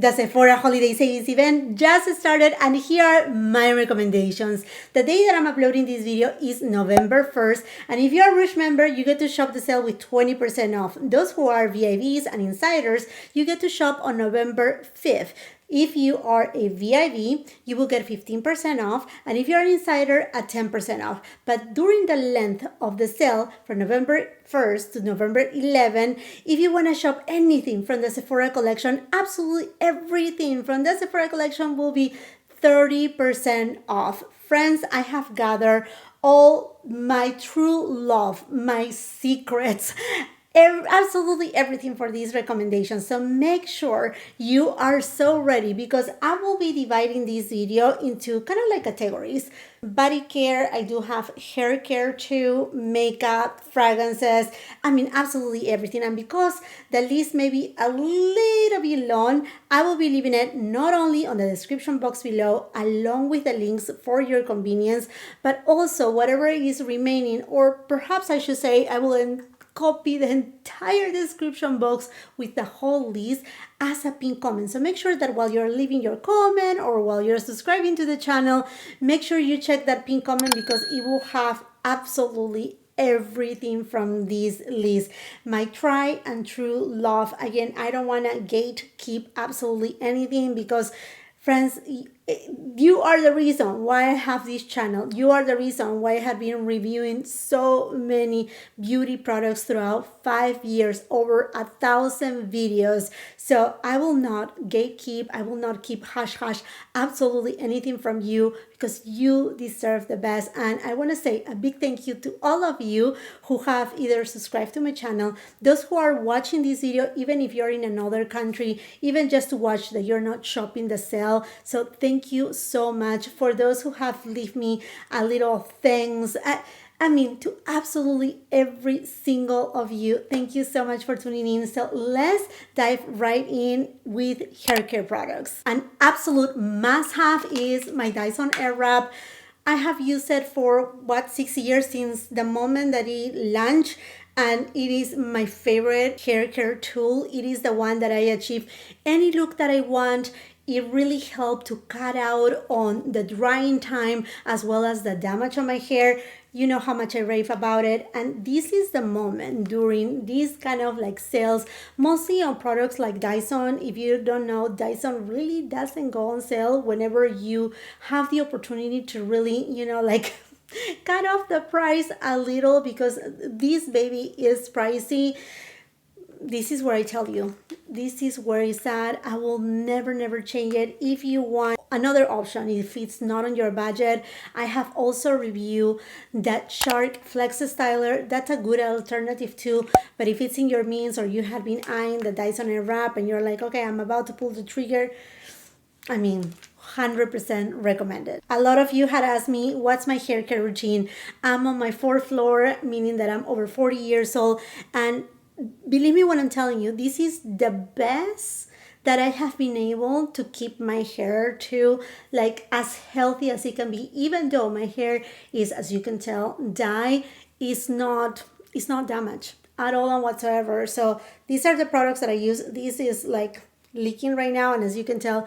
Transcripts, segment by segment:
The Sephora holiday savings event just started, and here are my recommendations. The day that I'm uploading this video is November 1st, and if you're a Rush member, you get to shop the sale with 20% off. Those who are VIVs and insiders, you get to shop on November 5th. If you are a VIV, you will get 15% off, and if you're an insider, at 10% off. But during the length of the sale, from November 1st to November 11, if you want to shop anything from the Sephora collection, absolutely everything from the Sephora collection will be 30% off. Friends, I have gathered all my true love, my secrets, absolutely everything for these recommendations. So make sure you are so ready, because I will be dividing this video into kind of like categories. Body care, I do have hair care too, makeup, fragrances, I mean absolutely everything. And because the list may be a little bit long, I will be leaving it not only on the description box below along with the links for your convenience, but also whatever is remaining, or perhaps I should say I will copy the entire description box with the whole list as a pinned comment. So make sure that while you're leaving your comment or while you're subscribing to the channel, make sure you check that pinned comment, because it will have absolutely everything from this list. My try and true love. Again, I don't want to gatekeep absolutely anything, because friends, you are the reason why I have this channel. You are the reason why I have been reviewing so many beauty products throughout 5 years, over 1,000 videos. So I will not gatekeep, I will not keep hush absolutely anything from you, because you deserve the best. And I want to say a big thank you to all of you who have either subscribed to my channel, those who are watching this video, even if you're in another country, even just to watch that you're not shopping the sale. So thank you so much. For those who have left me a little thanks, I mean, to absolutely every single of you, thank you so much for tuning in. So let's dive right in with hair care products. An absolute must-have is my Dyson Airwrap. I have used it for 6 years, since the moment that it launched, and it is my favorite hair care tool. It is the one that I achieve any look that I want. It really helped to cut out on the drying time as well as the damage on my hair. You know how much I rave about it. And this is the moment during these kind of like sales, mostly on products like Dyson. If you don't know, Dyson really doesn't go on sale whenever you have the opportunity to really, you know, like cut off the price a little, because this baby is pricey. This is where I tell you, this is where it's at. I will never change it. If you want another option, if it's not on your budget, I have also reviewed that Shark Flex Styler. That's a good alternative too. But if it's in your means, or you have been eyeing the Dyson Airwrap and you're like, okay, I'm about to pull the trigger, I mean, 100% recommended. A lot of you had asked me, what's my hair care routine? I'm on my 4th floor, meaning that I'm over 40 years old, and believe me when I'm telling you, this is the best that I have been able to keep my hair to, like, as healthy as it can be. Even though my hair is, as you can tell, dye, is not damaged at all and whatsoever. So these are the products that I use. This is like leaking right now, and as you can tell,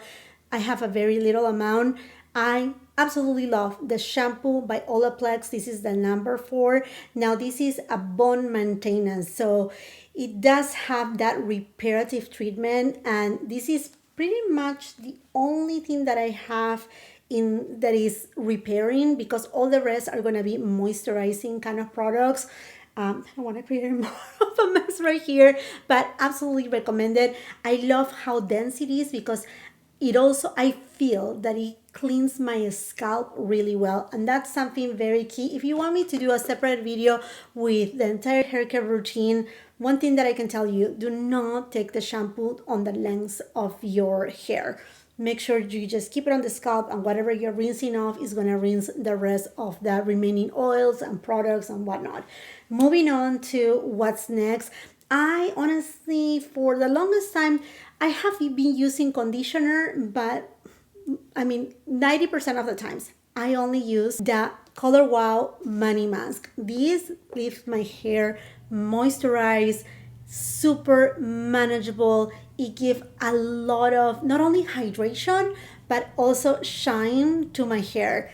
I have a very little amount. I absolutely love the shampoo by Olaplex. This is the number 4. Now this is a bone maintenance, so it does have that reparative treatment, and this is pretty much the only thing that I have in that is repairing, because all the rest are going to be moisturizing kind of products. I don't want to create more of a mess right here, but absolutely recommended. I love how dense it is, because it also, I feel that it cleans my scalp really well, and that's something very key. If you want me to do a separate video with the entire hair care routine, one thing that I can tell you, do not take the shampoo on the length of your hair. Make sure you just keep it on the scalp, and whatever you're rinsing off is going to rinse the rest of the remaining oils and products and whatnot. Moving on to what's next. I honestly, for the longest time, I have been using conditioner, but I mean, 90% of the times, I only use the Color Wow Money Mask. This leaves my hair moisturized, super manageable. It gives a lot of not only hydration but also shine to my hair.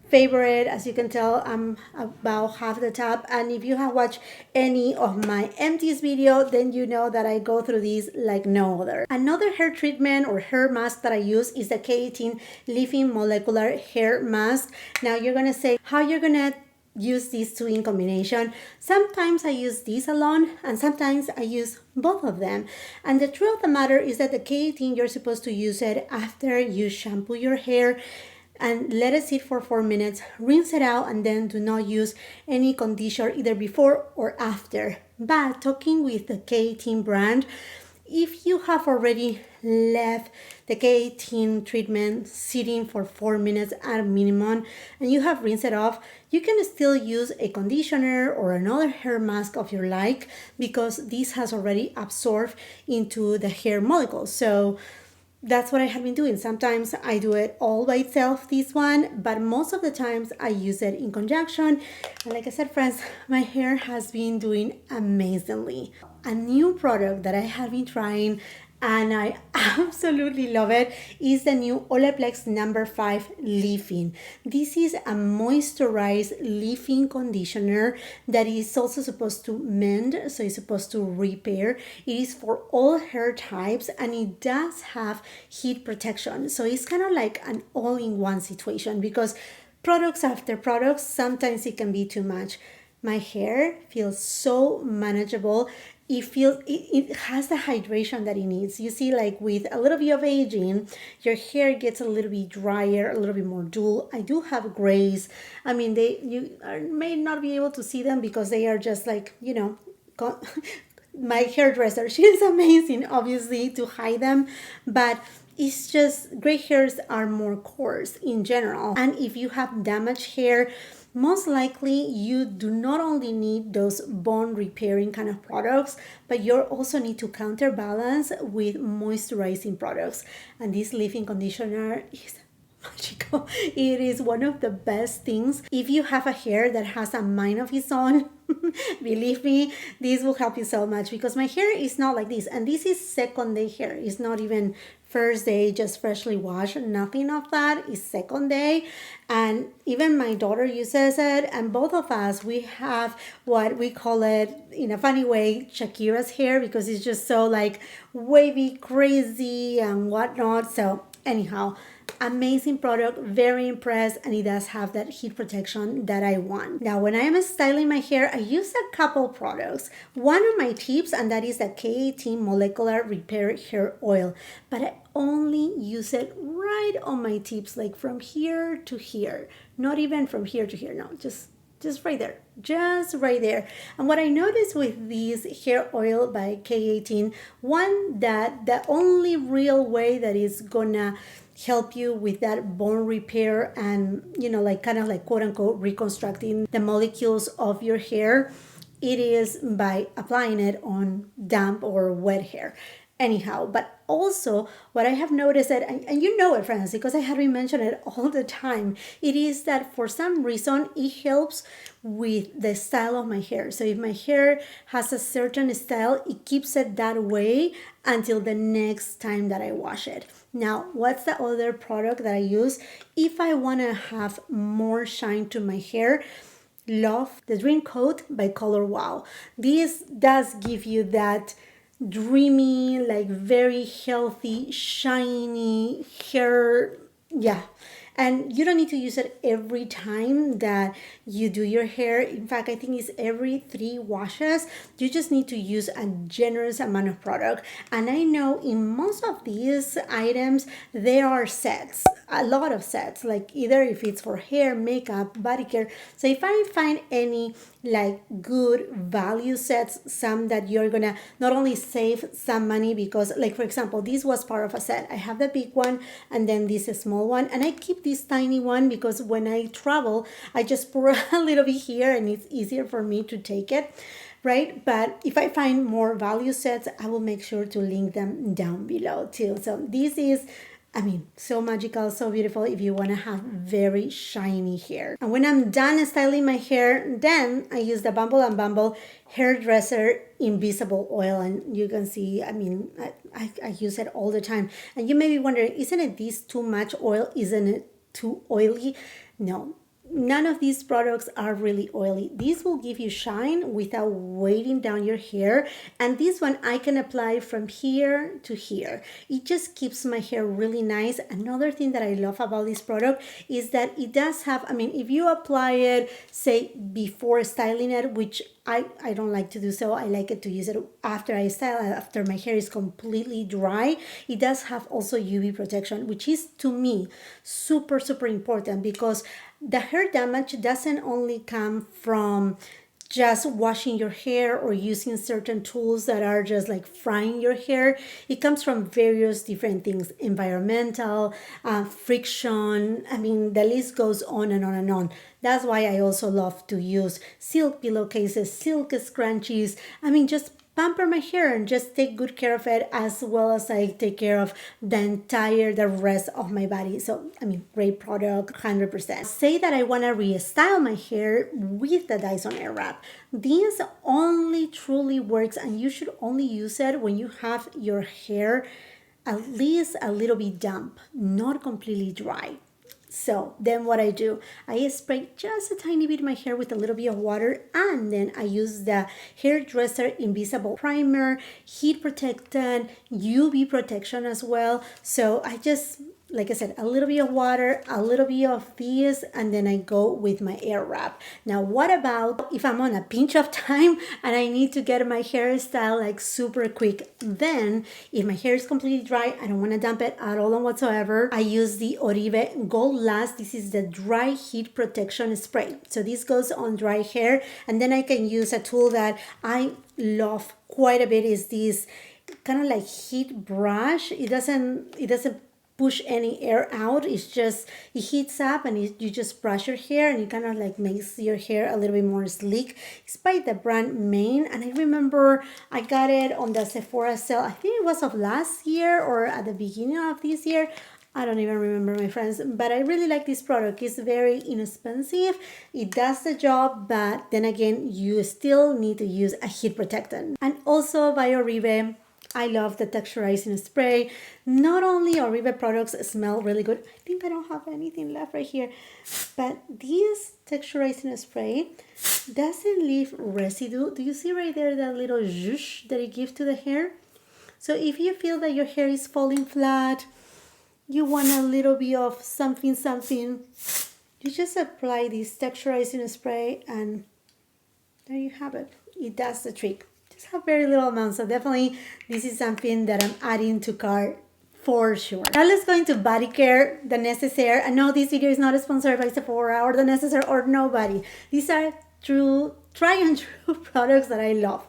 Favorite, as you can tell, I'm about half the tub, and if you have watched any of my empties video, then you know that I go through these like no other. Another hair treatment or hair mask that I use is the K18 Leave-In Molecular Hair Mask. Now you're gonna say how you're gonna use these two in combination. Sometimes I use these alone and sometimes I use both of them. And the truth of the matter is that the K18, you're supposed to use it after you shampoo your hair and let it sit for 4 minutes, rinse it out, and then do not use any conditioner either before or after. But talking with the K18 brand, if you have already left the K18 treatment sitting for 4 minutes at a minimum and you have rinsed it off, you can still use a conditioner or another hair mask of your like, because this has already absorbed into the hair molecules. So that's what I have been doing. Sometimes I do it all by itself, this one, but most of the times I use it in conjunction. And like I said, friends, my hair has been doing amazingly. A new product that I have been trying and I absolutely love it is the new Olaplex number 5 leave-in. This is a moisturized leave-in conditioner that is also supposed to mend, so it's supposed to repair. It is for all hair types and it does have heat protection, so it's kind of like an all-in-one situation, because products after products, sometimes it can be too much. My hair feels so manageable. It has the hydration that it needs. You see, like with a little bit of aging, your hair gets a little bit drier, a little bit more dull. I do have grays. I mean, may not be able to see them because they are just like, my hairdresser. She is amazing, obviously, to hide them, but it's just gray hairs are more coarse in general. And if you have damaged hair, most likely you do not only need those bone repairing kind of products, but you also need to counterbalance with moisturizing products. And this leave-in conditioner is magical. It is one of the best things. If you have a hair that has a mind of its own, believe me, this will help you so much, because my hair is not like this. And this is second day hair. It's not even first day, just freshly washed. Nothing of that. Is second day. And even my daughter uses it. And both of us, we have what we call it, in a funny way, Shakira's hair, because it's just so like wavy, crazy and whatnot. So anyhow, amazing product, very impressed, and it does have that heat protection that I want. Now, when I am styling my hair, I use a couple products. One of my tips, and that is the K18 Molecular Repair Hair Oil, but I only use it right on my tips, like from here to here, not even from here to here, no, just right there, just right there. And what I noticed with this hair oil by K18, one, that the only real way that is gonna help you with that bone repair and, like kind of like quote unquote reconstructing the molecules of your hair, it is by applying it on damp or wet hair. Anyhow, but also what I have noticed that, and you know it, friends, because I have been mentioning it all the time, it is that for some reason it helps with the style of my hair. So if my hair has a certain style, it keeps it that way until the next time that I wash it. Now, what's the other product that I use? If I want to have more shine to my hair, love the Dream Coat by Color Wow. This does give you that dreamy, like very healthy, shiny hair. Yeah. And you don't need to use it every time that you do your hair. In fact, I think it's every 3 washes. You just need to use a generous amount of product. And I know in most of these items, there are sets, a lot of sets, like either if it's for hair, makeup, body care. So if I find any like good value sets, some that you're gonna not only save some money, because like for example, this was part of a set. I have the big one and then this small one, and I keep this tiny one because when I travel, I just pour a little bit here and it's easier for me to take it, right? But if I find more value sets, I will make sure to link them down below too. So this is I mean, so magical, so beautiful if you want to have very shiny hair. And when I'm done styling my hair, then I use the Bumble and Bumble hairdresser invisible oil. And you can see, I mean, I use it all the time. And you may be wondering, isn't it this too much oil? Isn't it too oily? No, none of these products are really oily. These will give you shine without weighting down your hair. And this one I can apply from here to here. It just keeps my hair really nice. Another thing that I love about this product is that it does have, I mean, if you apply it, say, before styling it, which I don't like to do so. I like it to use it after I style, after my hair is completely dry. It does have also UV protection, which is, to me, super, super important, because the hair damage doesn't only come from just washing your hair or using certain tools that are just like frying your hair. It comes from various different things, environmental, friction. I mean, the list goes on and on and on. That's why I also love to use silk pillowcases, silk scrunchies. I mean, just pamper my hair and just take good care of it, as well as I take care of the rest of my body. So, I mean, great product, 100%. Say that I want to restyle my hair with the Dyson Airwrap. This only truly works, and you should only use it when you have your hair at least a little bit damp, not completely dry. So then what I do, I spray just a tiny bit of my hair with a little bit of water, and then I use the hairdresser invisible primer, heat protectant, UV protection as well. So I just, like I said, a little bit of water, a little bit of this, and then I go with my Airwrap. Now, what about if I'm on a pinch of time and I need to get my hairstyle like super quick? Then, if my hair is completely dry, I don't want to damp it at all and whatsoever, I use the Oribe Gold Last. This is the dry heat protection spray. So this goes on dry hair, and then I can use a tool that I love quite a bit. Is this kind of like heat brush? It doesn't push any air out. It's just, it heats up, and you just brush your hair, and it kind of like makes your hair a little bit more sleek. It's by the brand Maine, and I remember I got it on the Sephora sale. I think it was of last year or at the beginning of this year. I don't even remember, my friends, but I really like this product. It's very inexpensive. It does the job, but then again, you still need to use a heat protectant. And also by Oribe, I love the texturizing spray. Not only Oribe products smell really good. I think I don't have anything left right here. But this texturizing spray doesn't leave residue. Do you see right there that little zhoosh that it gives to the hair? So if you feel that your hair is falling flat, you want a little bit of something, you just apply this texturizing spray, and there you have it. It does the trick. Just have very little amounts, so definitely this is something that I'm adding to cart for sure. Now let's go into BODYCARE, the Necessaire. I know this video is not sponsored by Sephora or the Necessaire or nobody. These are true, try and true products that I love.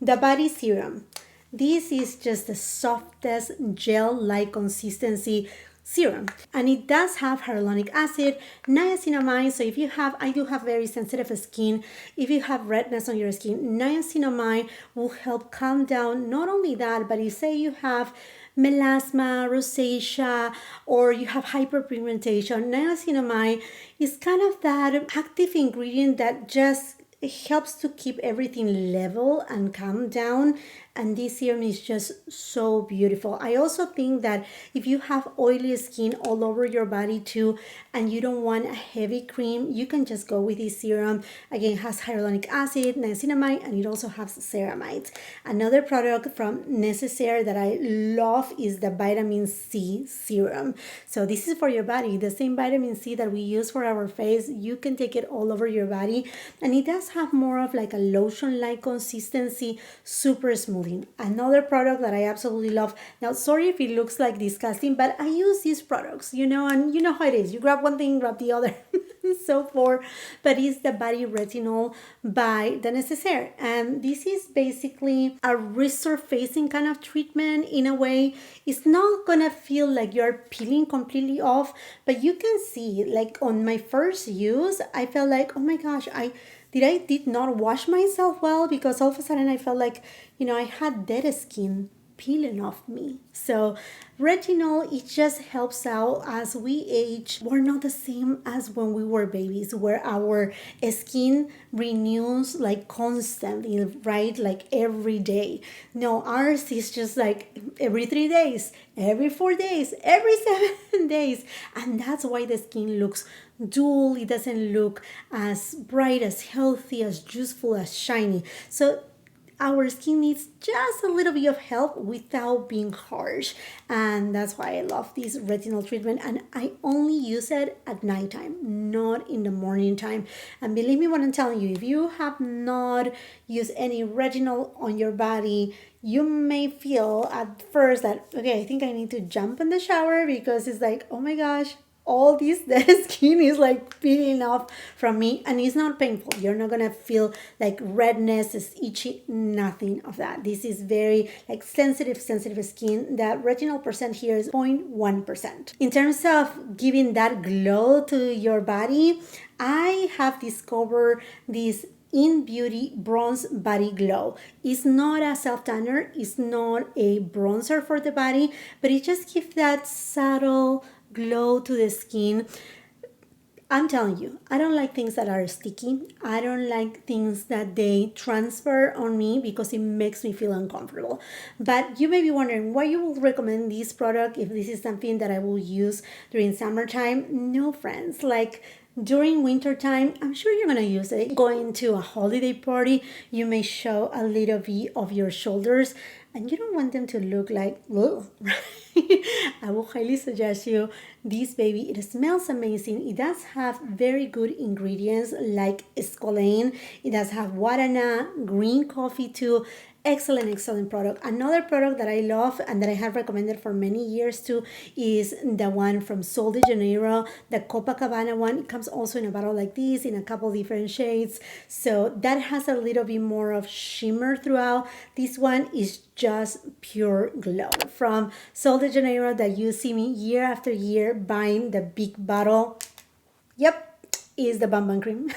The Body Serum. This is just the softest gel-like consistency serum, and it does have hyaluronic acid, niacinamide. So if you have, I do have very sensitive skin, if you have redness on your skin, niacinamide will help calm down. Not only that, but if say you have melasma, rosacea, or you have hyperpigmentation, niacinamide is kind of that active ingredient that just helps to keep everything level and calm down. And this serum is just so beautiful. I also think that if you have oily skin all over your body too, and you don't want a heavy cream, you can just go with this serum. Again, it has hyaluronic acid, niacinamide, and it also has ceramides. Another product from Necessaire that I love is the vitamin C serum. So this is for your body. The same vitamin C that we use for our face, you can take it all over your body. And it does have more of like a lotion-like consistency, super smooth. Another product that I absolutely love. Now, sorry if it looks like disgusting, but I use these products, you know, and you know how it is. You grab one thing, grab the other, so forth. But it's the Body Retinol by the Necessaire. And this is basically a resurfacing kind of treatment in a way. It's not gonna feel like you're peeling completely off, but you can see, like on my first use, I felt like, oh my gosh, I did not wash myself well, because all of a sudden I felt like, you know, I had dead skin peeling off me. So retinol, it just helps out as we age. We're not the same as when we were babies, where our skin renews like constantly, right? Like every day. No, ours is just like every 3 days, every 4 days, every 7 days. And that's why the skin looks dull. It doesn't look as bright, as healthy, as useful, as shiny. So our skin needs just a little bit of help without being harsh, and that's why I love this retinol treatment. And I only use it at nighttime, not in the morning time. And believe me when I'm telling you, if you have not used any retinol on your body, you may feel at first that, okay, I think I need to jump in the shower, because it's like, oh my gosh, all this dead skin is like peeling off from me, and it's not painful. You're not gonna feel like redness, is itchy, nothing of that. This is very like sensitive skin. That retinol percent here is 0.1%. In terms of giving that glow to your body, I have discovered this In Beauty Bronze Body Glow. It's not a self tanner, it's not a bronzer for the body, but it just gives that subtle glow to the skin. I'm telling you, I don't like things that are sticky. I don't like things that they transfer on me, because it makes me feel uncomfortable. But you may be wondering why you would recommend this product if this is something that I will use during summertime. No, friends, like during winter time, I'm sure you're gonna use it. Going to a holiday party, you may show a little bit of your shoulders, and you don't want them to look like, ugh, right? I will highly suggest you this baby. It smells amazing. It does have very good ingredients like squalane. It does have guarana, green coffee too. Excellent product. Another product that I love and that I have recommended for many years too is the one from Sol de Janeiro, the Copacabana one. It comes also in a bottle like this in a couple different shades, so that has a little bit more of shimmer throughout. This one is just pure glow from Sol de Janeiro, that you see me year after year buying the big bottle. Yep, is the Bam Bam cream.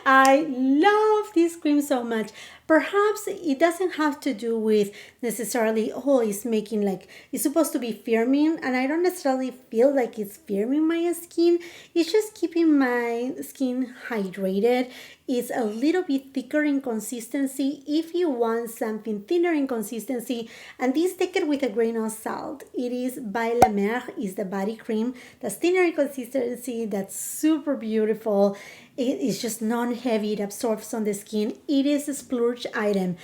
I love this cream so much. Perhaps it doesn't have to do with necessarily, oh, it's making like, it's supposed to be firming, and I don't necessarily feel like it's firming my skin. It's just keeping my skin hydrated. It's a little bit thicker in consistency if you want something thinner in consistency, and this, take it with a grain of salt. It is by La Mer, is the body cream that's thinner in consistency, that's super beautiful. It is just non-heavy, it absorbs on the skin. It is a splurge item.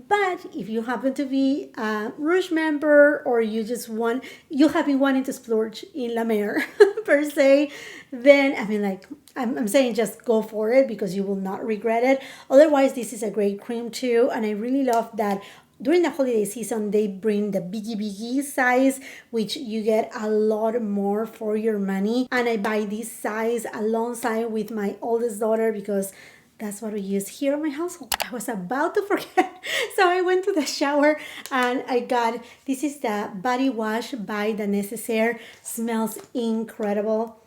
But if you happen to be a Rouge member, or you have been wanting to splurge in La Mer per se, then I mean, like, I'm saying just go for it, because you will not regret it. Otherwise, this is a great cream too, and I really love that during the holiday season they bring the biggie size, which you get a lot more for your money. And I buy this size alongside with my oldest daughter, because that's what we use here in my household. I was about to forget, so I went to the shower and I got, this is the body wash by the Necessaire. Smells incredible.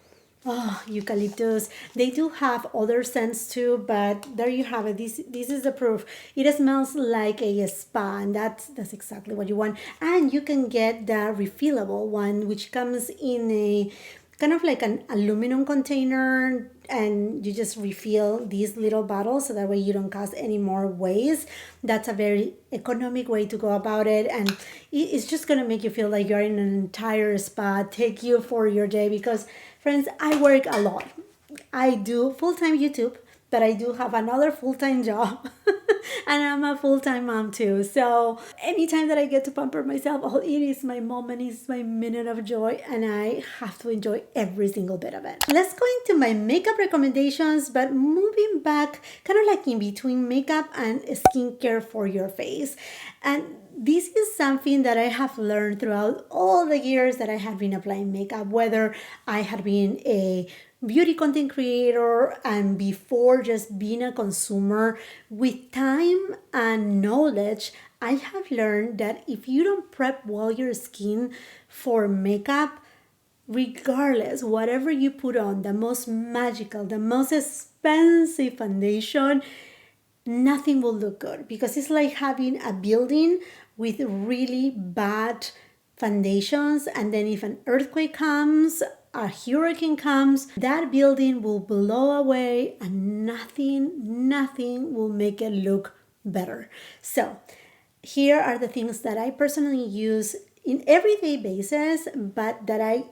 Oh, eucalyptus. They do have other scents too, but there you have it. This is the proof. It smells like a spa, and that's exactly what you want. And you can get the refillable one, which comes in a kind of like an aluminum container, and you just refill these little bottles, so that way you don't cause any more waste. That's a very economic way to go about it, and it's just gonna make you feel like you're in an entire spa, take you for your day. Because friends, I work a lot. I do full-time YouTube, but I do have another full-time job and I'm a full-time mom too. So anytime that I get to pamper myself, oh, it is my moment, it's my minute of joy, and I have to enjoy every single bit of it. Let's go into my makeup recommendations, but moving back, kind of like in between makeup and skincare for your face. And this is something that I have learned throughout all the years that I have been applying makeup, whether I had been a beauty content creator and before just being a consumer. With time and knowledge, I have learned that if you don't prep well your skin for makeup, regardless, whatever you put on, the most magical, the most expensive foundation, nothing will look good, because it's like having a building with really bad foundations, and then if an earthquake comes, a hurricane comes, that building will blow away and nothing will make it look better. So here are the things that I personally use in everyday basis, but that I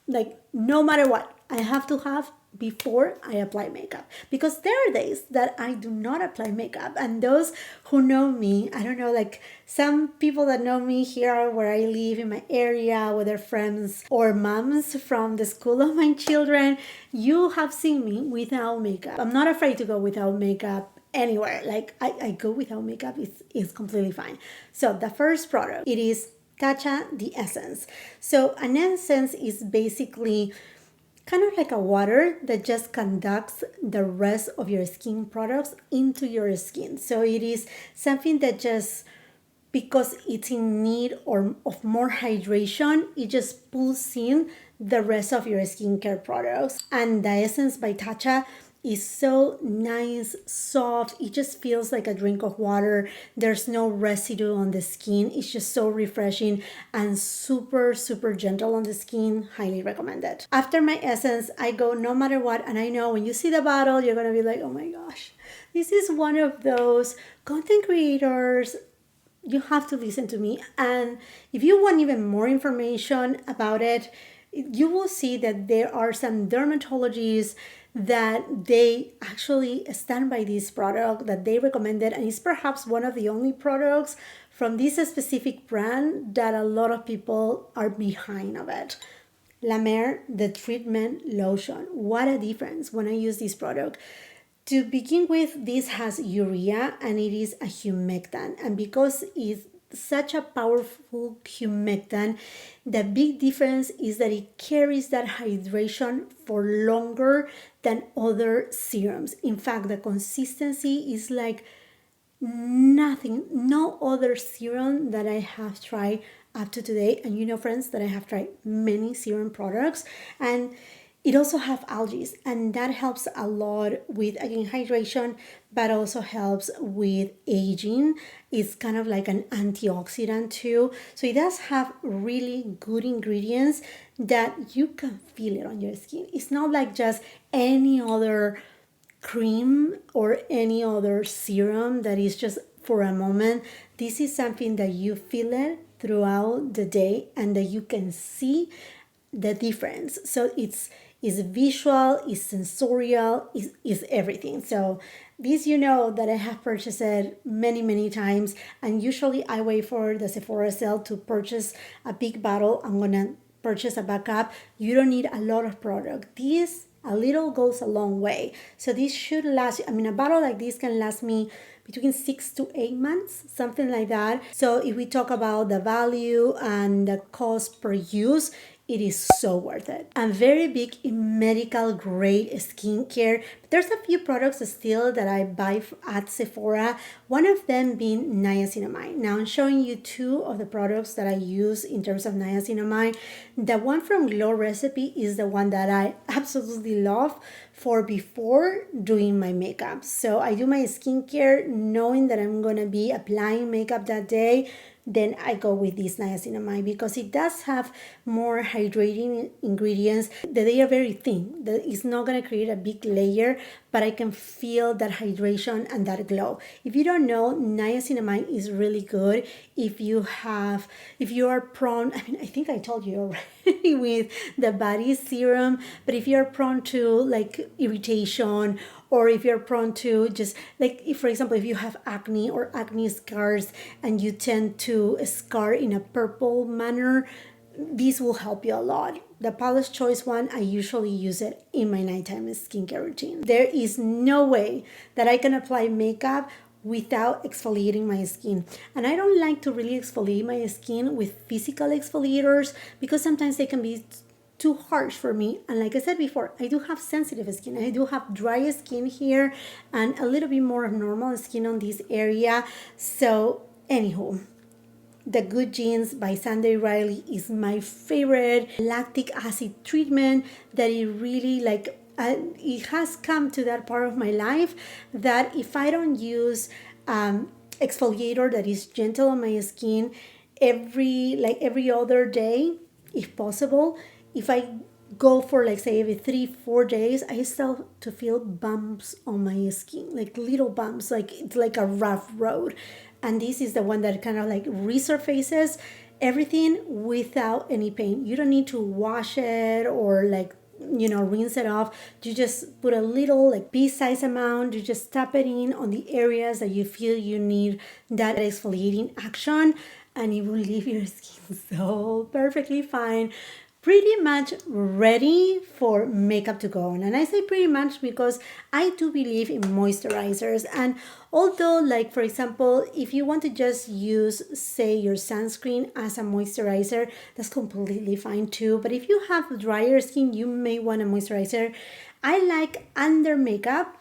like no matter what I have to have before I apply makeup, because there are days that I do not apply makeup. And those who know me, I don't know, like some people that know me here where I live in my area, whether friends or moms from the school of my children, you have seen me without makeup. I'm not afraid to go without makeup anywhere. Like I go without makeup, it's completely fine. So the first product, it is Tatcha the Essence. So an essence is basically kind of like a water that just conducts the rest of your skin products into your skin. So it is something that just, because it's in need or of more hydration, it just pulls in the rest of your skincare products. And the Essence by Tatcha is so nice, soft. It just feels like a drink of water. There's no residue on the skin. It's just so refreshing and super gentle on the skin. Highly recommended. After my essence, I go no matter what, and I know when you see the bottle, you're gonna be like, oh my gosh, this is one of those content creators. You have to listen to me. And if you want even more information about it, you will see that there are some dermatologists that they actually stand by this product, that they recommend it, and it's perhaps one of the only products from this specific brand that a lot of people are behind of it. La Mer, the treatment lotion. What a difference when I use this product. To begin with, this has urea and it is a humectant, and because it's such a powerful humectant, the big difference is that it carries that hydration for longer than other serums. In fact, the consistency is like nothing, no other serum that I have tried up to today. And you know, friends, that I have tried many serum products, and it also have algae, and that helps a lot with, again, hydration, but also helps with aging. It's kind of like an antioxidant too. So it does have really good ingredients that you can feel it on your skin. It's not like just any other cream or any other serum that is just for a moment. This is something that you feel it throughout the day and that you can see the difference. So it's visual, it's sensorial, is everything. So this, you know, that I have purchased it many times, and usually I wait for the Sephora sale to purchase a big bottle. I'm gonna purchase a backup. You don't need a lot of product. This a little goes a long way. So this should last, I mean, a bottle like this can last me between 6 to 8 months, something like that. So if we talk about the value and the cost per use, it is so worth it. I'm very big in medical grade skincare. But there's a few products still that I buy at Sephora, one of them being niacinamide. Now I'm showing you two of the products that I use in terms of niacinamide. The one from Glow Recipe is the one that I absolutely love for before doing my makeup. So I do my skincare knowing that I'm gonna be applying makeup that day. Then I go with this niacinamide because it does have more hydrating ingredients, that they are very thin, that it's not going to create a big layer, but I can feel that hydration and that glow. If you don't know, niacinamide is really good if you are prone, I mean, I think I told you already with the body serum, but if you're prone to like irritation, or if you're prone to just like, if, for example, if you have acne or acne scars and you tend to scar in a purple manner, this will help you a lot. The Paula's Choice one, I usually use it in my nighttime skincare routine. There is no way that I can apply makeup without exfoliating my skin. And I don't like to really exfoliate my skin with physical exfoliators because sometimes they can be too harsh for me. And like I said before, I do have sensitive skin. I do have dry skin here and a little bit more of normal skin on this area. So anywho, the Good Genes by Sunday Riley is my favorite lactic acid treatment that it really like, it has come to that part of my life that if I don't use exfoliator that is gentle on my skin every other day, if possible. If I go for like say every 3-4 days, I start to feel bumps on my skin, like little bumps, like it's like a rough road. And this is the one that kind of like resurfaces everything without any pain. You don't need to wash it or like rinse it off. You just put a little like pea-sized amount. You just tap it in on the areas that you feel you need that exfoliating action, and it will leave your skin so perfectly fine, pretty much ready for makeup to go on. And I say pretty much because I do believe in moisturizers. And although, like for example, if you want to just use, say, your sunscreen as a moisturizer, that's completely fine too. But if you have drier skin, you may want a moisturizer. I like under makeup,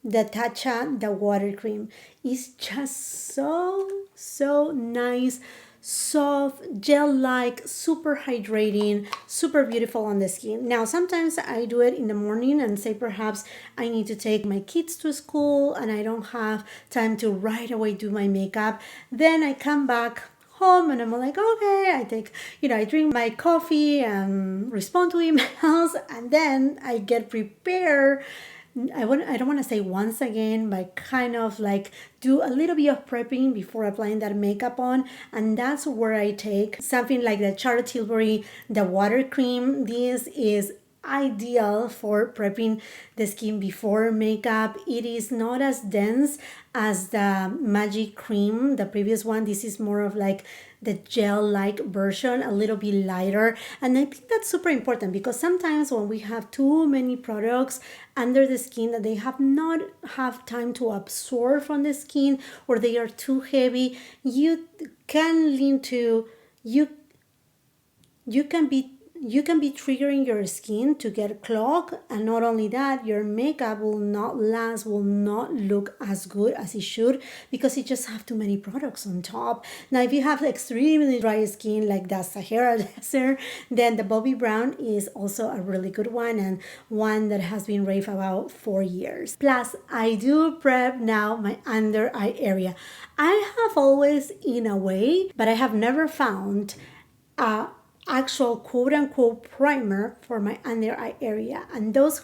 the Tatcha, the water cream is just so nice, soft, gel-like, super hydrating, super beautiful on the skin. Now, sometimes I do it in the morning and say perhaps I need to take my kids to school and I don't have time to right away do my makeup. Then I come back home and I'm like, okay, I take, I drink my coffee and respond to emails, and then I get prepared. I don't want to say once again, but kind of like do a little bit of prepping before applying that makeup on. And that's where I take something like the Charlotte Tilbury, the water cream. This is ideal for prepping the skin before makeup. It is not as dense as the Magic Cream, the previous one. This is more of like the gel-like version, a little bit lighter. And I think that's super important because sometimes when we have too many products under the skin that they have not have time to absorb from the skin, or they are too heavy, you can lean to you can be triggering your skin to get clogged, and not only that, your makeup will not last, will not look as good as it should because it just have too many products on top. Now, if you have extremely dry skin like the Sahara Desert, then the Bobbi Brown is also a really good one, and one that has been raved about for years. Plus, I do prep now my under eye area. I have always, in a way, but I have never found a actual quote-unquote primer for my under eye area. And those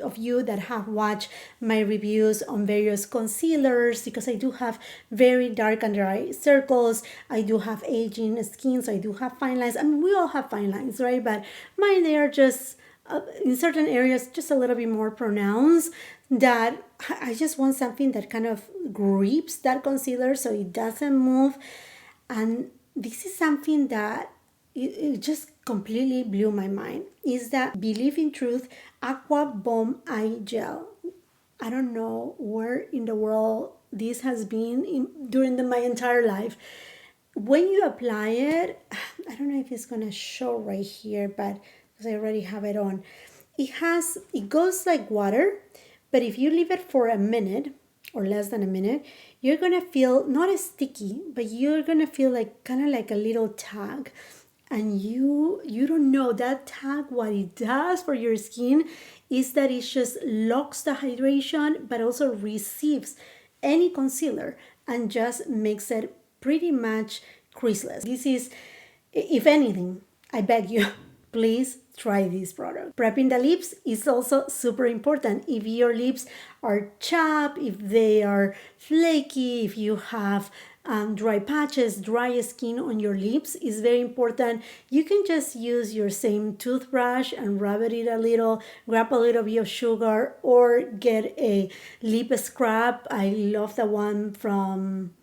of you that have watched my reviews on various concealers, because I do have very dark under eye circles, I do have aging skin, so I do have fine lines. I mean, we all have fine lines, right? But mine, they are just in certain areas just a little bit more pronounced, that I just want something that kind of grips that concealer so it doesn't move. And this is something that it just completely blew my mind, is that Believe in Truth Aqua Bomb Eye Gel. I don't know where in the world this has been during my entire life. When you apply it, I don't know if it's going to show right here, but because I already have it on. It goes like water, but if you leave it for a minute or less than a minute, you're going to feel not as sticky, but you're going to feel like kind of like a little tag. And you don't know that tag, what it does for your skin is that it just locks the hydration, but also receives any concealer and just makes it pretty much creaseless. This is, if anything, I beg you, please try this product. Prepping the lips is also super important. If your lips are chapped, if they are flaky, if you have dry patches, dry skin on your lips, is very important. You can just use your same toothbrush and rub it a little, grab a little bit of sugar, or get a lip scrub. I love the one from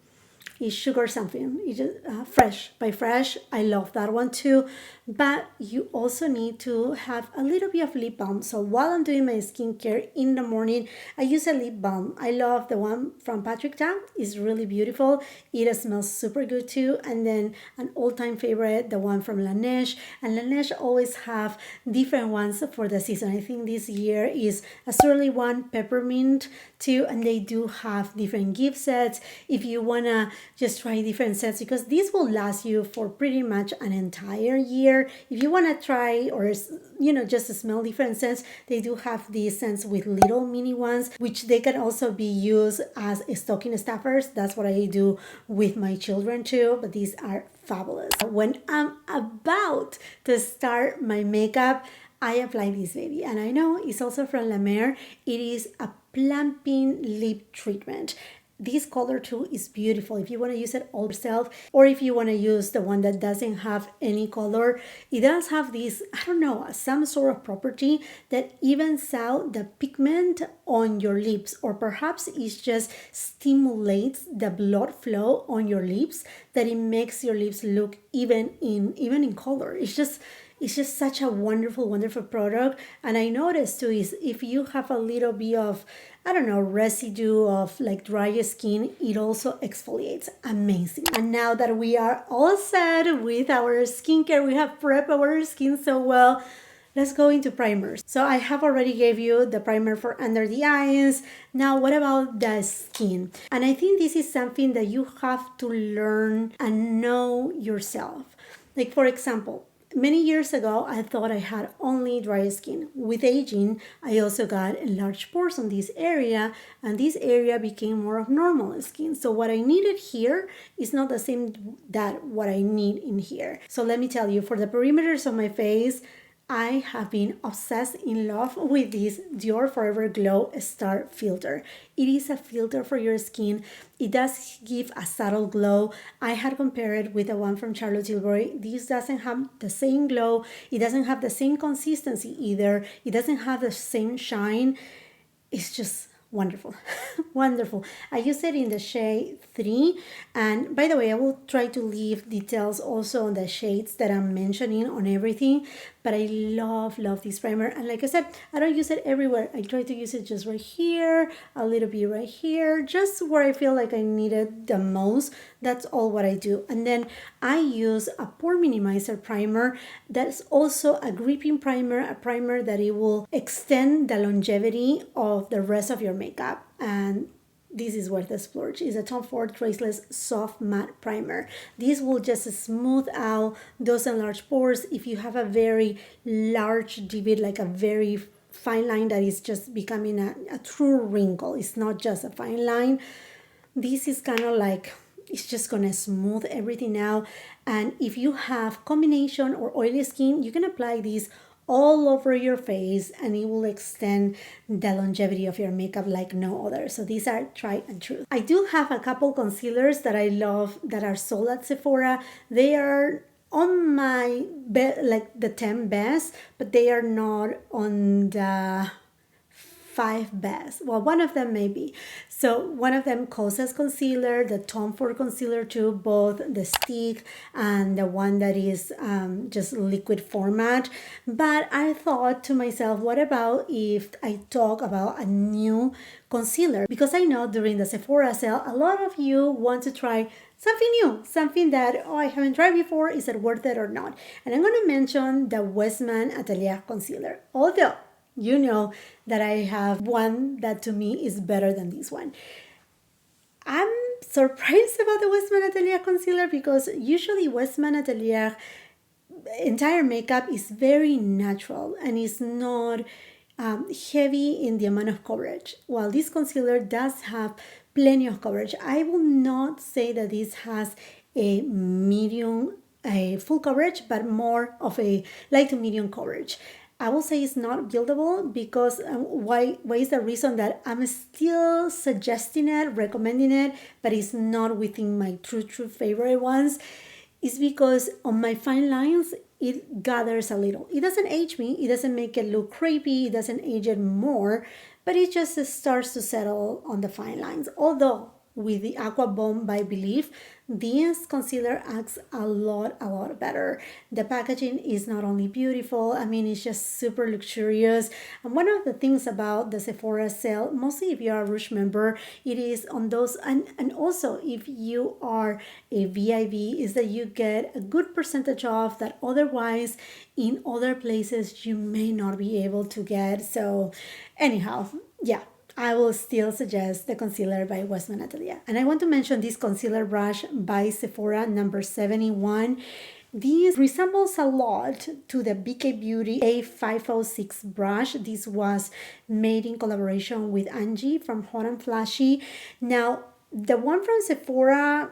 sugar something. It's just Fresh by Fresh. I love that one too. But you also need to have a little bit of lip balm. So while I'm doing my skincare in the morning, I use a lip balm. I love the one from Patrick Ta. It's really beautiful. It smells super good too. And then an all-time favorite, the one from Laneige. And Laneige always have different ones for the season. I think this year is a surly one, peppermint too. And they do have different gift sets if you wanna just try different sets, because this will last you for pretty much an entire year. here, if you want to try or, just smell different scents, they do have these scents with little mini ones, which they can also be used as stocking stuffers. That's what I do with my children too, but these are fabulous. When I'm about to start my makeup, I apply this baby, and I know it's also from La Mer. It is a plumping lip treatment. This color too is beautiful if you want to use it all yourself, or if you want to use the one that doesn't have any color. It does have this, I don't know, some sort of property that evens out the pigment on your lips, or perhaps it just stimulates the blood flow on your lips, that it makes your lips look even in color. It's just such a wonderful, wonderful product. And I noticed too is if you have a little bit of, I don't know, residue of like dry skin, it also exfoliates. Amazing. And now that we are all set with our skincare, we have prepped our skin so well, let's go into primers. So I have already gave you the primer for under the eyes. Now what about the skin? And I think this is something that you have to learn and know yourself. Like for example, many years ago, I thought I had only dry skin. With aging, I also got enlarged pores on this area, and this area became more of normal skin. So what I needed here is not the same that what I need in here. So let me tell you, for the perimeters of my face, I have been obsessed in love with this Dior Forever Glow Star filter. It is a filter for your skin. It does give a subtle glow. I had compared it with the one from Charlotte Tilbury. This doesn't have the same glow. It doesn't have the same consistency either. It doesn't have the same shine. It's just wonderful. Wonderful. I use it in the shade 3, and by the way, I will try to leave details also on the shades that I'm mentioning on everything, but I love this primer. And like I said, I don't use it everywhere. I try to use it just right here, a little bit right here, just where I feel like I need it the most. That's all what I do. And then I use a pore minimizer primer that's also a gripping primer, a primer that it will extend the longevity of the rest of your makeup. And this is worth the splurge. It's a Tom Ford Traceless Soft Matte Primer. This will just smooth out those enlarged pores. If you have a very large divot, like a very fine line that is just becoming a true wrinkle, it's not just a fine line, this is kind of like, it's just gonna smooth everything out. And if you have combination or oily skin, you can apply this all over your face and it will extend the longevity of your makeup like no other. So these are tried and true. I do have a couple concealers that I love that are sold at Sephora. They are on my like the 10 best, but they are not on the 5 best. Well, one of them maybe. So one of them Kosas concealer, the Tom Ford concealer too, both the stick and the one that is just liquid format. But I thought to myself, what about if I talk about a new concealer? Because I know during the Sephora sale, a lot of you want to try something new, something that, oh, I haven't tried before. Is it worth it or not? And I'm going to mention the Westman Atelier concealer. Although you know that I have one that to me is better than this one. I'm surprised about the Westman Atelier concealer because usually Westman Atelier entire makeup is very natural and is not heavy in the amount of coverage. While this concealer does have plenty of coverage, I will not say that this has a medium, a full coverage, but more of a light to medium coverage. I will say it's not buildable because why is the reason that I'm still suggesting it, recommending it, but it's not within my true favorite ones, is because on my fine lines, it gathers a little. It doesn't age me, it doesn't make it look creepy, it doesn't age it more, but it just starts to settle on the fine lines. Although with the Aqua Bomb by Believe, this concealer acts a lot better. The packaging is not only beautiful, I mean, it's just super luxurious. And one of the things about the Sephora sale, mostly if you are a Rouge member, it is on those, and also if you are a VIV, is that you get a good percentage off that otherwise in other places you may not be able to get. So anyhow, yeah, I will still suggest the concealer by Westman Atelier. And I want to mention this concealer brush by Sephora number 71. This resembles a lot to the BK Beauty A506 brush. This was made in collaboration with Angie from Hot and Flashy. Now, the one from Sephora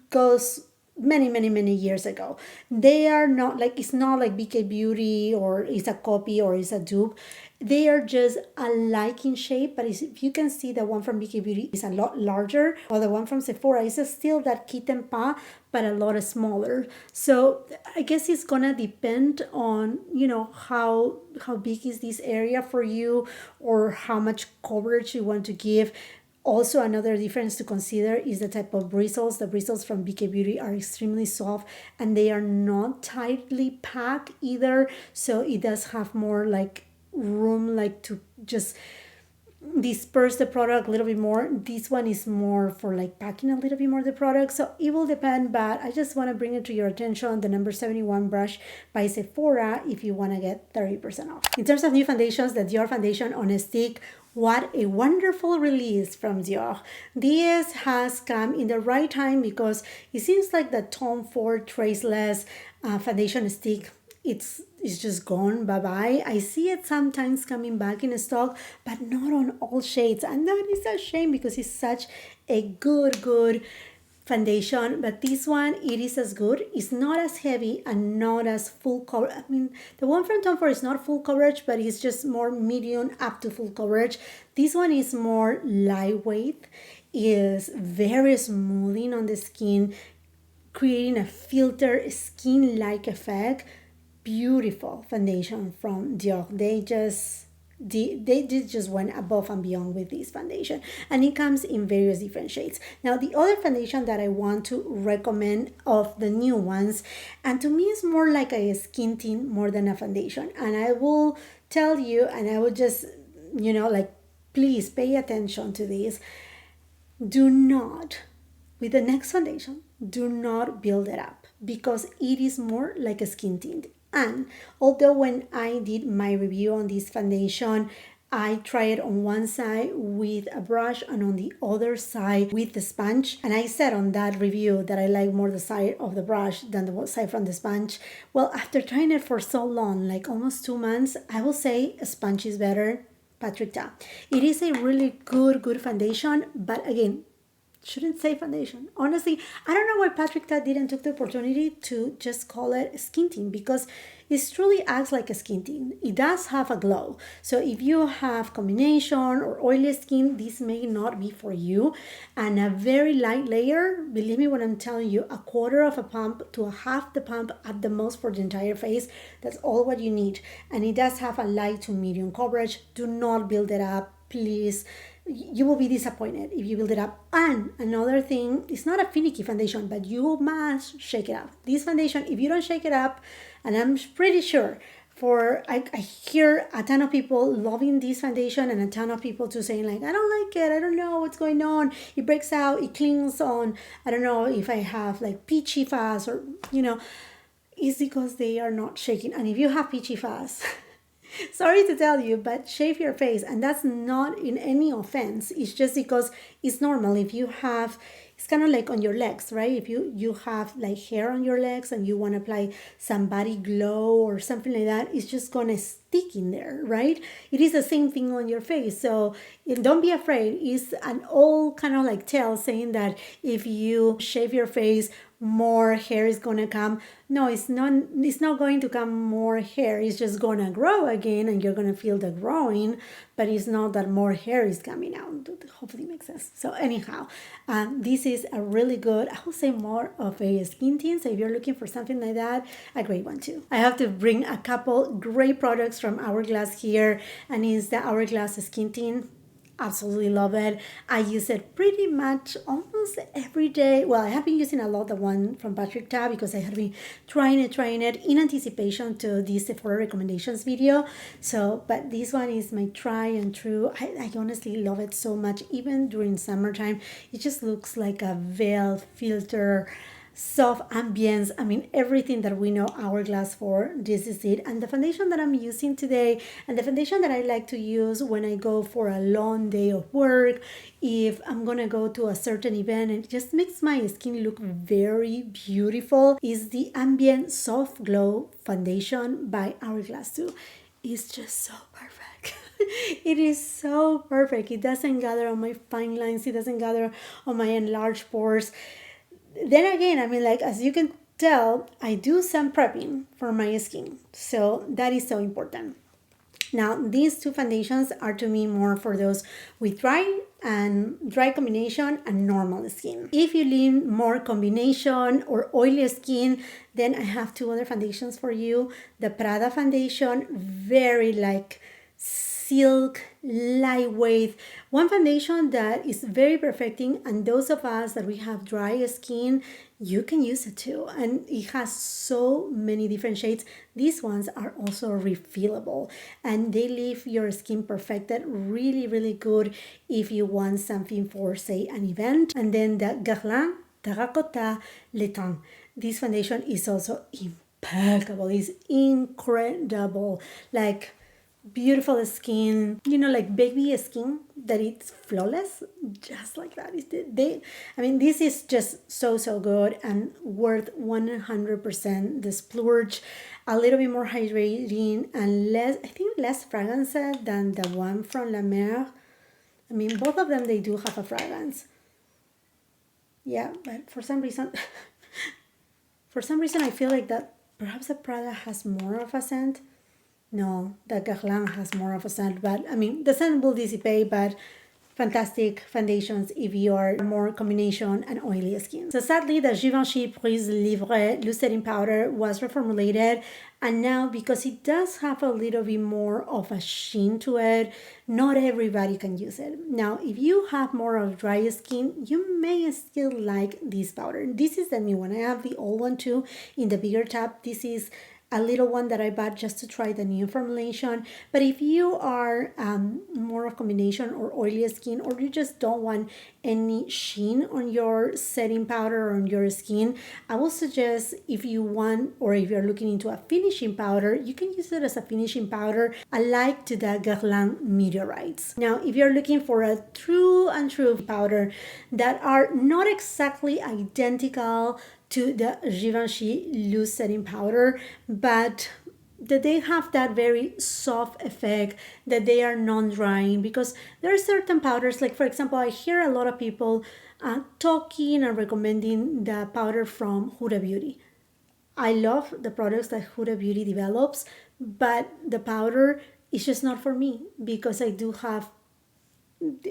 goes many years ago. They are not like, it's not like BK Beauty or it's a copy or it's a dupe. They are just alike in shape, but if you can see, the one from BK Beauty is a lot larger, while the one from Sephora is still that kitten paw, but a lot smaller. So I guess it's gonna depend on, you know, how big is this area for you, or how much coverage you want to give. Also, another difference to consider is the type of bristles. The bristles from BK Beauty are extremely soft and they are not tightly packed either. So it does have more like room, like to just disperse the product a little bit more. This one is more for like packing a little bit more the product. So it will depend, but I just want to bring it to your attention, the number 71 brush by Sephora, if you want to get 30% off. In terms of new foundations, the Dior foundation on a stick. What a wonderful release from Dior. This has come in the right time because it seems like the Tom Ford Traceless foundation stick, it's just gone, bye-bye. I see it sometimes coming back in stock, but not on all shades. And that is a shame because it's such a good foundation, but this one, it is as good. It's not as heavy and not as full cover. I mean, the one from Tom Ford is not full coverage, but it's just more medium up to full coverage. This one is more lightweight, is very smoothing on the skin, creating a filter skin-like effect. Beautiful foundation from Dior. They just went above and beyond with this foundation, and it comes in various different shades. Now, the other foundation that I want to recommend of the new ones, and to me it's more like a skin tint more than a foundation, and I will tell you, and I will just, you know, like, please pay attention to this. Do not, with the next foundation, do not build it up, because it is more like a skin tint. And although when I did my review on this foundation, I tried it on one side with a brush and on the other side with the sponge. And I said on that review that I like more the side of the brush than the side from the sponge. Well, after trying it for so long, like almost 2 months, I will say a sponge is better. Patrick Ta. It is a really good foundation, but again, shouldn't say foundation. Honestly, I don't know why Patrick Ta didn't took the opportunity to just call it skin tint, because it truly acts like a skin tint. It does have a glow. So if you have combination or oily skin, this may not be for you. And a very light layer, believe me when I'm telling you, 1/4 of a pump to a half the pump at the most for the entire face. That's all what you need. And it does have a light to medium coverage. Do not build it up, please. You will be disappointed if you build it up. And another thing, it's not a finicky foundation, but you must shake it up. This foundation, if you don't shake it up, and I'm pretty sure I hear a ton of people loving this foundation and a ton of people too saying like, I don't like it, I don't know what's going on, it breaks out, it clings on, I don't know if I have like peachy fuzz, or, you know, it's because they are not shaking. And if you have peachy fuzz, sorry to tell you, but shave your face. And that's not in any offense. It's just because it's normal. If you have, it's kind of like on your legs, right? If you have like hair on your legs and you want to apply some body glow or something like that, it's just going to stick in there, right? It is the same thing on your face. So don't be afraid. It's an old kind of like tale saying that if you shave your face, more hair is gonna come. No, it's not going to come more hair. It's just gonna grow again and you're gonna feel the growing, but it's not that more hair is coming out. Hopefully it makes sense. So anyhow, this is a really good, I would say more of a skin tint. So if you're looking for something like that, a great one too. I have to bring a couple great products from Hourglass here, and it's the Hourglass skin tint. Absolutely love it. I use it pretty much almost every day. Well, I have been using a lot the one from Patrick Ta because I have been trying it in anticipation to this Sephora recommendations video. So, but this one is my try and true. I honestly love it so much. Even during summertime, it just looks like a veil filter soft ambience. I mean, everything that we know Hourglass for, this is it. And the foundation that I'm using today, and the foundation that I like to use when I go for a long day of work, if I'm gonna go to a certain event, and it just makes my skin look very beautiful, is the Ambient Soft Glow Foundation by Hourglass 2. It's just so perfect. It is so perfect. It doesn't gather on my fine lines. It doesn't gather on my enlarged pores. Then again, I mean, like, as you can tell, I do some prepping for my skin. So that is so important. Now, these two foundations are to me more for those with dry combination and normal skin. If you lean more combination or oily skin, then I have two other foundations for you. The Prada foundation, very like silk, lightweight, one foundation that is very perfecting, and those of us that we have dry skin, you can use it too, and it has so many different shades. These ones are also refillable, and they leave your skin perfected really good if you want something for, say, an event. And then the Guerlain Terracotta Laiton, this foundation is also impeccable. It's incredible, like beautiful skin, you know, like baby skin that it's flawless, just like that. I mean, this is just so good and worth 100% the splurge. A little bit more hydrating and less fragrance than the one from La Mer. I mean, both of them, they do have a fragrance. Yeah, but for some reason I feel like that perhaps the Prada has more of a scent. No, the Guerlain has more of a scent, but I mean, the scent will dissipate, but fantastic foundations if you are more combination and oily skin. So sadly, the Givenchy Prise Libre Loose Setting Powder was reformulated, and now because it does have a little bit more of a sheen to it, not everybody can use it. Now, if you have more of dry skin, you may still like this powder. This is the new one. I have the old one too in the bigger tub. This is a little one that I bought just to try the new formulation. But if you are more of combination or oily skin, or you just don't want any sheen on your setting powder or on your skin, I will suggest, if you want, or if you're looking into a finishing powder, you can use it as a finishing powder alike to the Guerlain Meteorites. Now, if you're looking for a true powder that are not exactly identical to the Givenchy loose setting powder, but that they have that very soft effect, that they are non-drying, because there are certain powders, like for example, I hear a lot of people talking and recommending the powder from Huda Beauty. I love the products that Huda Beauty develops, but the powder is just not for me, because I do have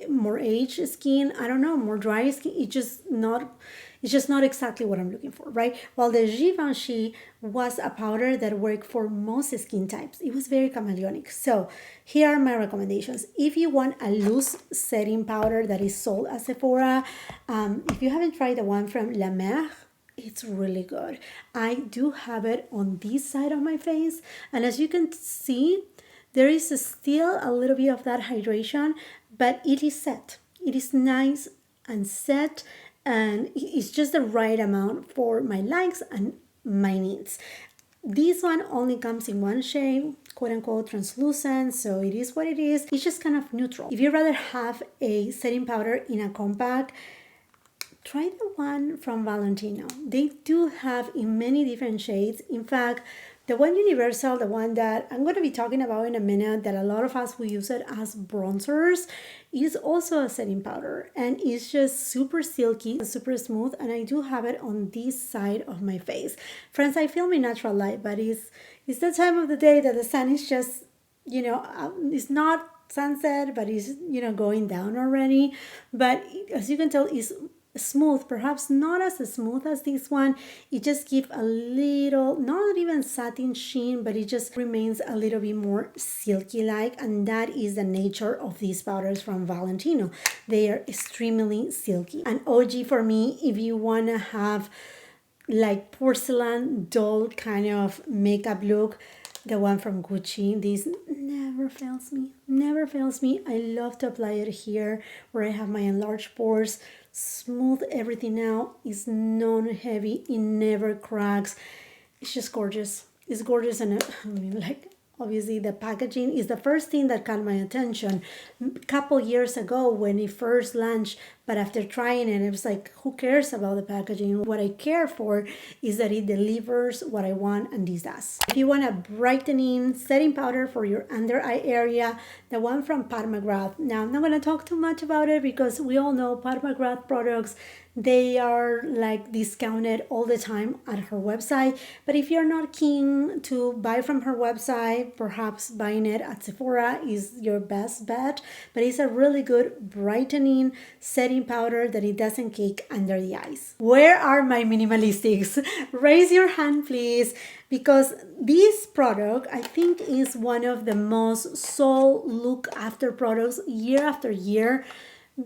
more aged skin, I don't know, more dry skin. It's just not exactly what I'm looking for, right? While the Givenchy was a powder that worked for most skin types. It was very chameleonic. So here are my recommendations. If you want a loose setting powder that is sold at Sephora, if you haven't tried the one from La Mer, it's really good. I do have it on this side of my face, and as you can see, there is still a little bit of that hydration, but it is set. It is nice and set, and it's just the right amount for my likes and my needs. This one only comes in one shade, quote unquote translucent, so it is what it is. It's just kind of neutral. If you rather have a setting powder in a compact, try the one from Valentino. They do have in many different shades. In fact, the one universal, the one that I'm going to be talking about in a minute, that a lot of us will use it as bronzers, is also a setting powder, and it's just super silky, super smooth, and I do have it on this side of my face. Friends, I film in natural light, but it's the time of the day that the sun is just, it's not sunset, but it's, going down already. But as you can tell, it's smooth, perhaps not as smooth as this one. It just gives a little, not even satin sheen, but it just remains a little bit more silky like, and that is the nature of these powders from Valentino. They are extremely silky. An OG for me, if you want to have like porcelain doll kind of makeup look, the one from Gucci, this never fails me. I love to apply it here where I have my enlarged pores. smooth everything out. It's non-heavy. It never cracks. It's just gorgeous. It's gorgeous, and I mean, like, obviously the packaging is the first thing that caught my attention a couple years ago when it first launched. But after trying it, it was like, who cares about the packaging? What I care for is that it delivers what I want, and this does. If you want a brightening setting powder for your under eye area, the one from Pat McGrath. Now, I'm not going to talk too much about it because we all know Pat McGrath products, they are like discounted all the time at her website. But if you're not keen to buy from her website, perhaps buying it at Sephora is your best bet. But it's a really good brightening setting powder that it doesn't cake under the eyes. Where are my minimalistics? Raise your hand, please, because this product I think is one of the most sought look after products year after year.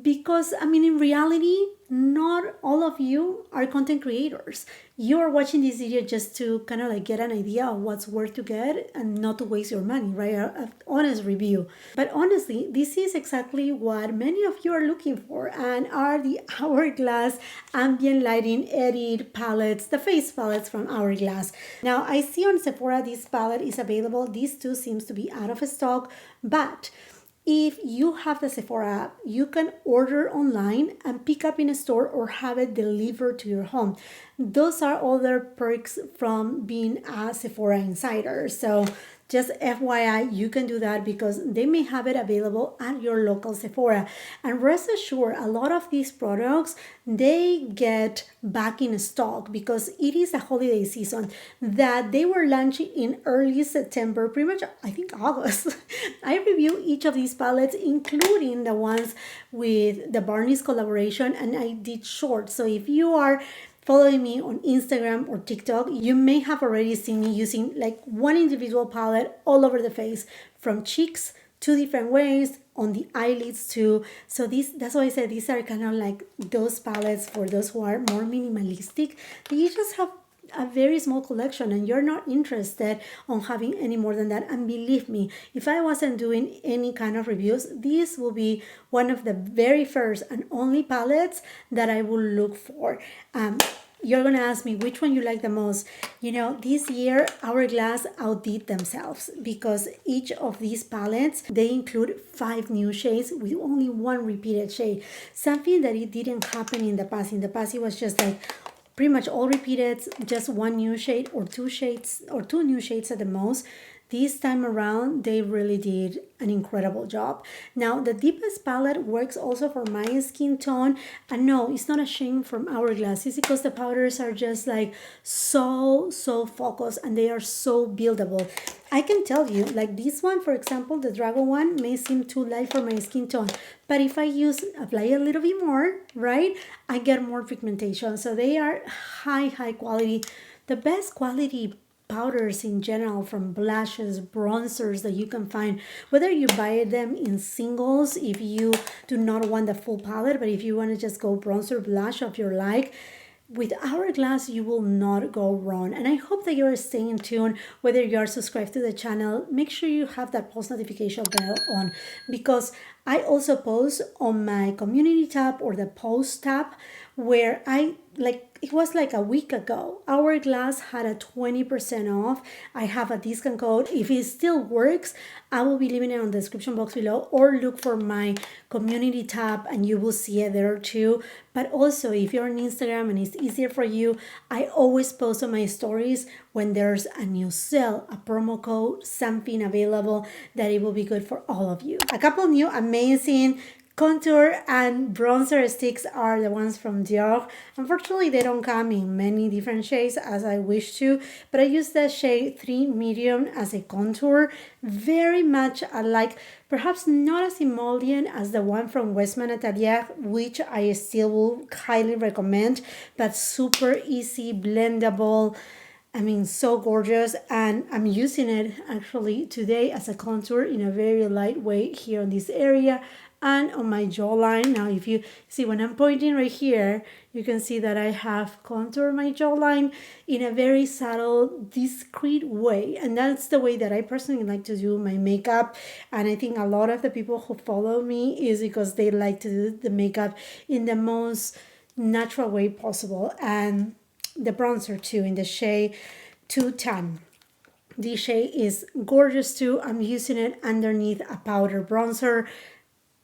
Because, I mean, in reality, not all of you are content creators. You are watching this video just to kind of like get an idea of what's worth to get and not to waste your money, right? An honest review. But honestly, this is exactly what many of you are looking for, and are the Hourglass ambient lighting edit palettes, the face palettes from Hourglass. Now, I see on Sephora this palette is available. These two seems to be out of stock, but if you have the Sephora app, you can order online and pick up in a store or have it delivered to your home. Those are other perks from being a Sephora insider. So just FYI, you can do that because they may have it available at your local Sephora. And rest assured, a lot of these products, they get back in stock because it is a holiday season that they were launching in early September, pretty much, I think, August. I review each of these palettes, including the ones with the Barney's collaboration, and I did shorts. So if you are following me on Instagram or TikTok, you may have already seen me using like one individual palette all over the face, from cheeks two different ways, on the eyelids too. So that's why I said these are kind of like those palettes for those who are more minimalistic. You just have a very small collection and you're not interested on having any more than that. And believe me, if I wasn't doing any kind of reviews, this will be one of the very first and only palettes that I will look for. You're gonna ask me which one you like the most. You know, this year Hourglass outdid themselves because each of these palettes, they include 5 new shades with only 1 repeated shade. Something that it didn't happen in the past. In the past, it was just like pretty much all repeated, just 1 new shade or 2 shades or 2 new shades at the most. This time around, they really did an incredible job. Now, the deepest palette works also for my skin tone. And no, it's not a shame from Hourglass. It's because the powders are just like so focused and they are so buildable. I can tell you, like this one, for example, the Dragon one may seem too light for my skin tone. But if I apply a little bit more, right, I get more pigmentation. So they are high quality. The best quality powders in general, from blushes, bronzers that you can find, whether you buy them in singles if you do not want the full palette, but if you want to just go bronzer, blush of your like, with Hourglass you will not go wrong. And I hope that you're staying tuned. Whether you are subscribed to the channel, make sure you have that post notification bell on, because I also post on my community tab or the post tab, where it was like a week ago, Hourglass had a 20% off. I have a discount code. If it still works, I will be leaving it on the description box below, or look for my community tab and you will see it there too. But also, if you're on Instagram and it's easier for you, I always post on my stories when there's a new sale, a promo code, something available that it will be good for all of you. A couple new amazing contour and bronzer sticks are the ones from Dior. Unfortunately, they don't come in many different shades as I wish to, but I use the shade 3 medium as a contour. Very much alike, perhaps not as emollient as the one from Westman Atelier, which I still will highly recommend, but super easy, blendable. I mean, so gorgeous, and I'm using it actually today as a contour in a very light way here in this area. and on my jawline. Now, if you see when I'm pointing right here, you can see that I have contoured my jawline in a very subtle, discreet way. And that's the way that I personally like to do my makeup. And I think a lot of the people who follow me is because they like to do the makeup in the most natural way possible. And the bronzer too, in the shade 210. This shade is gorgeous too. I'm using it underneath a powder bronzer.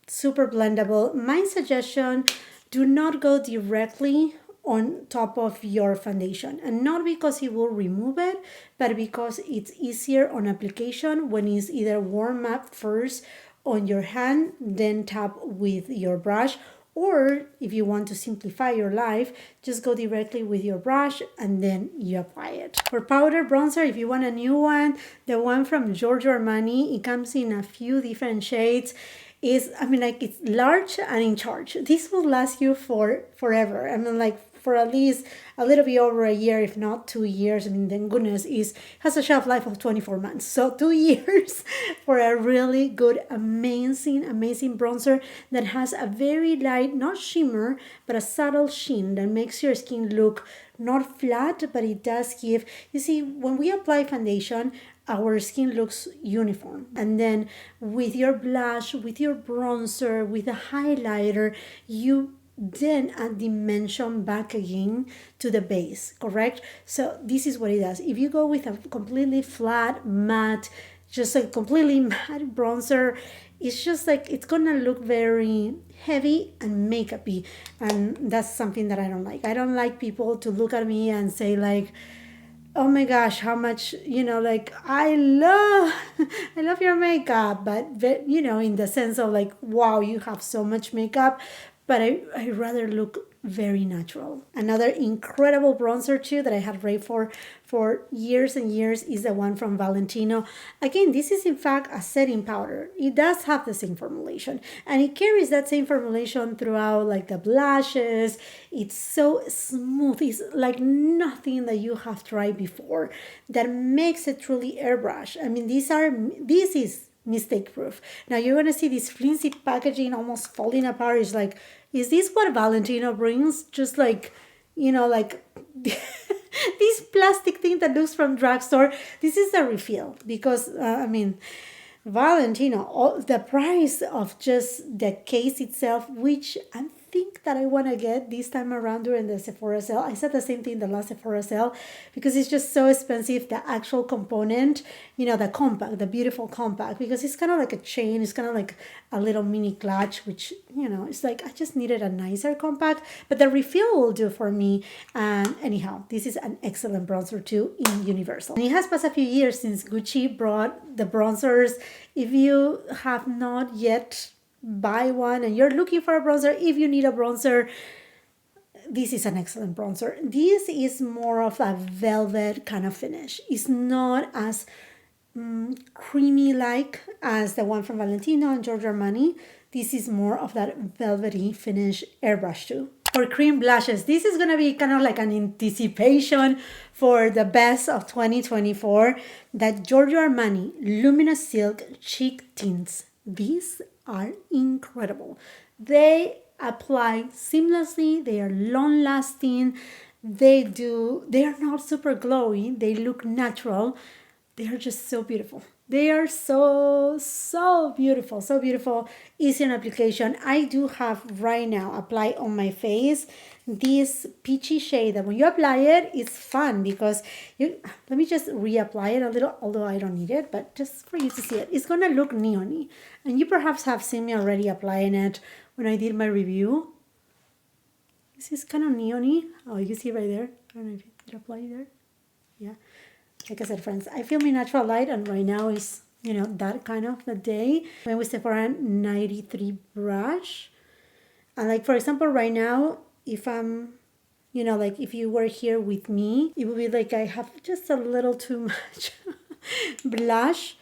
Super blendable. My suggestion, do not go directly on top of your foundation, and not because it will remove it, but because it's easier on application when it's either warm up first on your hand, then tap with your brush, or if you want to simplify your life, just go directly with your brush and then you apply it. For powder bronzer, if you want a new one, the one from Giorgio Armani, it comes in a few different shades. It's large and in charge. This will last you for forever. For at least a little bit over a year, if not 2 years. Thank goodness, has a shelf life of 24 months. So 2 years for a really good, amazing bronzer that has a very light, not shimmer, but a subtle sheen that makes your skin look not flat, but it does give, you see, when we apply foundation, our skin looks uniform. And then with your blush, with your bronzer, with a highlighter, you then add dimension back again to the base, correct? So this is what it does. If you go with a completely flat, matte, just a completely matte bronzer, it's just like, it's gonna look very heavy and makeupy. And that's something that I don't like. I don't like people to look at me and say like, oh my gosh, how much, I love your makeup, but in the sense of like, wow, you have so much makeup, but I rather look very natural. Another incredible bronzer too that I had raved for years and years is the one from Valentino. Again, this is in fact a setting powder. It does have the same formulation, and it carries that same formulation throughout, like the blushes. It's so smooth. It's like nothing that you have tried before, that makes it truly airbrush. This is mistake proof. Now you're gonna see this flimsy packaging almost falling apart. It's like, is this what Valentino brings? Just like, this plastic thing that looks from drugstore. This is a refill because Valentino, the price of just the case itself, which I think that I want to get this time around during the Sephora sale. I said the same thing the last Sephora sale because it's just so expensive, the actual component, the compact, the beautiful compact, because it's kind of like a chain, it's kind of like a little mini clutch, which, it's like I just needed a nicer compact, but the refill will do for me. And anyhow, this is an excellent bronzer too in Universal. And it has passed a few years since Gucci brought the bronzers. If you have not yet buy one and you're looking for a bronzer, if you need a bronzer, this is an excellent bronzer. This is more of a velvet kind of finish. It's not as creamy like as the one from Valentino and Giorgio Armani. This is more of that velvety finish airbrush too. For cream blushes, this is going to be kind of like an anticipation for the best of 2024, that Giorgio Armani Luminous Silk Cheek Tints. These are incredible. They apply seamlessly, they are long lasting, they are not super glowy, they look natural, they are just so beautiful. They are so beautiful, so beautiful. Easy on application. I do have right now applied on my face this peachy shade that when you apply it, it's fun because let me just reapply it a little, although I don't need it, but just for you to see it. It's gonna look neony, and you perhaps have seen me already applying it when I did my review. This is kind of neony. Oh, you see right there. I don't know if you did apply there. Yeah. Like I said, friends, I film in natural light, and right now is, that kind of the day. I went with Sephora 93 brush. And like, for example, right now, if I'm, if you were here with me, it would be like I have just a little too much blush,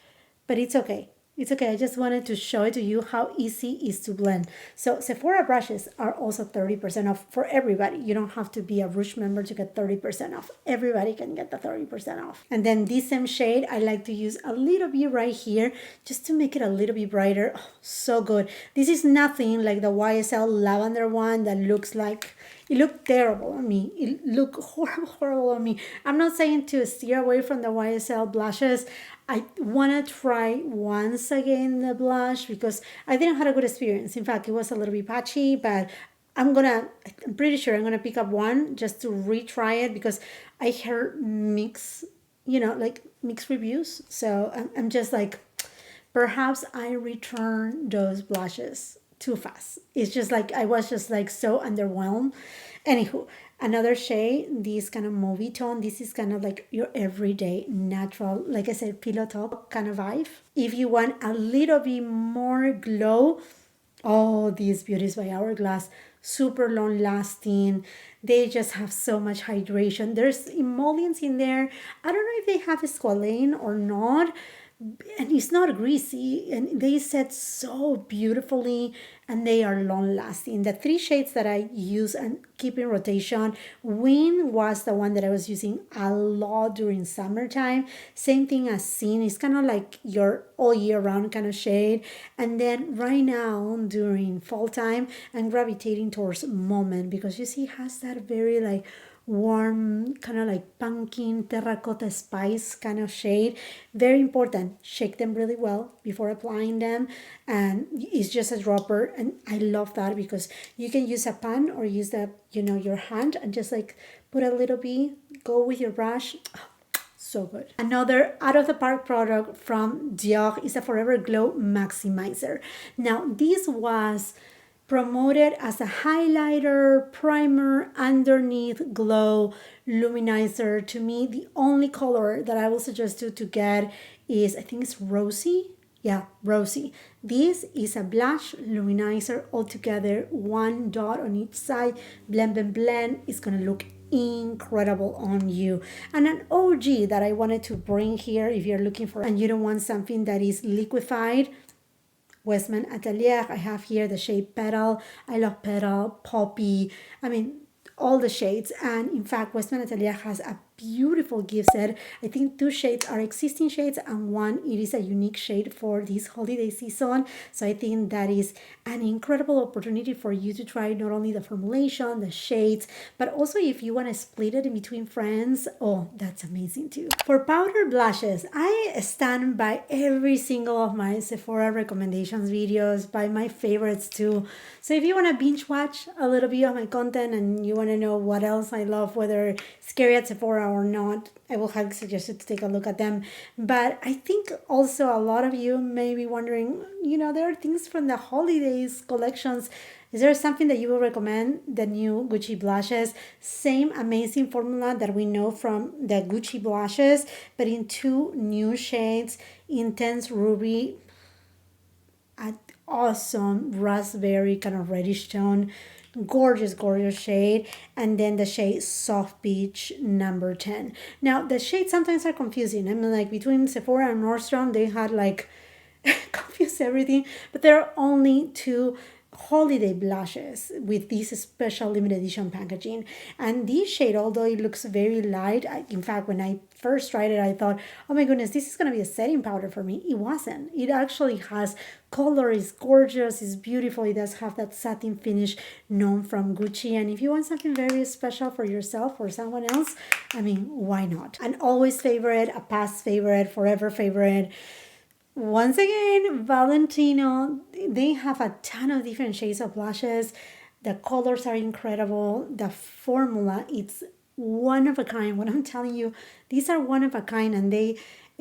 but it's okay. It's okay. I just wanted to show it to you how easy it is to blend. So Sephora brushes are also 30% off for everybody. You don't have to be a Rouge member to get 30% off. Everybody can get the 30% off. And then this same shade, I like to use a little bit right here just to make it a little bit brighter. Oh, so good. This is nothing like the YSL lavender one that looks like, it looked terrible on me. It looked horrible on me. I'm not saying to steer away from the YSL blushes. I want to try once again the blush because I didn't have a good experience. In fact, it was a little bit patchy, but I'm pretty sure I'm gonna pick up one just to retry it because I heard mixed reviews. So I'm just like, perhaps I return those blushes too fast. It's just like I was just like so underwhelmed. Anywho, another shade, this kind of movie tone. This is kind of like your everyday natural, like I said, pillow top kind of vibe. If you want a little bit more glow, oh, these Beauties by Hourglass, super long lasting. They just have so much hydration. There's emollients in there. I don't know if they have squalane or not, and it's not greasy, and they set so beautifully, and they are long lasting. The three shades that I use and keep in rotation, Win was the one that I was using a lot during summertime. Same thing as Sin. It's kind of like your all year round kind of shade. And then right now during fall time, I'm gravitating towards Moment because you see it has that very like warm, kind of like pumpkin terracotta spice kind of shade. Very important. Shake them really well before applying them, and it's just a dropper. And I love that because you can use a pan or use your hand and just like put a little bit, go with your brush. So good. Another out of the park product from Dior is a Forever Glow Maximizer. Now this was promoted as a highlighter, primer, underneath glow luminizer. To me, the only color that I will suggest you to get is, I think it's Rosy. Yeah, Rosy. This is a blush luminizer altogether, one dot on each side, blend, blend, blend. It's gonna look incredible on you. And an OG that I wanted to bring here, if you're looking for and you don't want something that is liquefied, Westman Atelier. I have here the shade Petal. I love Petal, Poppy. I mean, all the shades. And in fact, Westman Atelier has a beautiful gift set. I think 2 shades are existing shades and 1 it is a unique shade for this holiday season. So I think that is an incredible opportunity for you to try not only the formulation, the shades, but also if you want to split it in between friends. Oh, that's amazing too. For powder blushes, I stand by every single of my Sephora recommendations videos, by my favorites too. So if you want to binge watch a little bit of my content and you want to know what else I love, whether Scary at Sephora or not, I will highly suggest you to take a look at them. But I think also a lot of you may be wondering, there are things from the holidays collections. Is there something that you will recommend? The new Gucci blushes, same amazing formula that we know from the Gucci blushes, but in 2 new shades, Intense Ruby, an awesome raspberry kind of reddish tone, gorgeous shade, and then the shade Soft Peach number 10. Now the shades sometimes are confusing. I mean, like between Sephora and Nordstrom, they had like confused everything, but there are only 2 holiday blushes with this special limited edition packaging. And this shade, although it looks very light, in fact when I first tried it I thought, oh my goodness, this is going to be a setting powder for me. It wasn't. It actually has color, is gorgeous, is beautiful. It does have that satin finish known from Gucci, and if you want something very special for yourself or someone else, I mean, why not? An always favorite, a past favorite, forever favorite, once again, Valentino. They have a ton of different shades of blushes. The colors are incredible. The formula, it's one of a kind. What I'm telling you, these are one of a kind, and they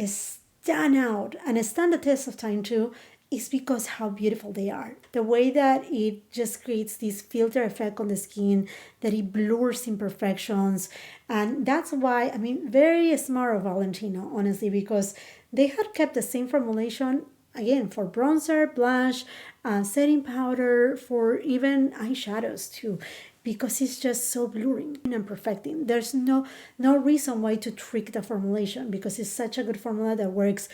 stand out and stand the test of time too, is because how beautiful they are. The way that it just creates this filter effect on the skin, that it blurs imperfections. And that's why, I mean, very smart of Valentino, honestly, because they had kept the same formulation, again, for bronzer, blush, setting powder, for even eyeshadows too. because it's just so blurring and perfecting. There's no reason why to trick the formulation because it's such a good formula that works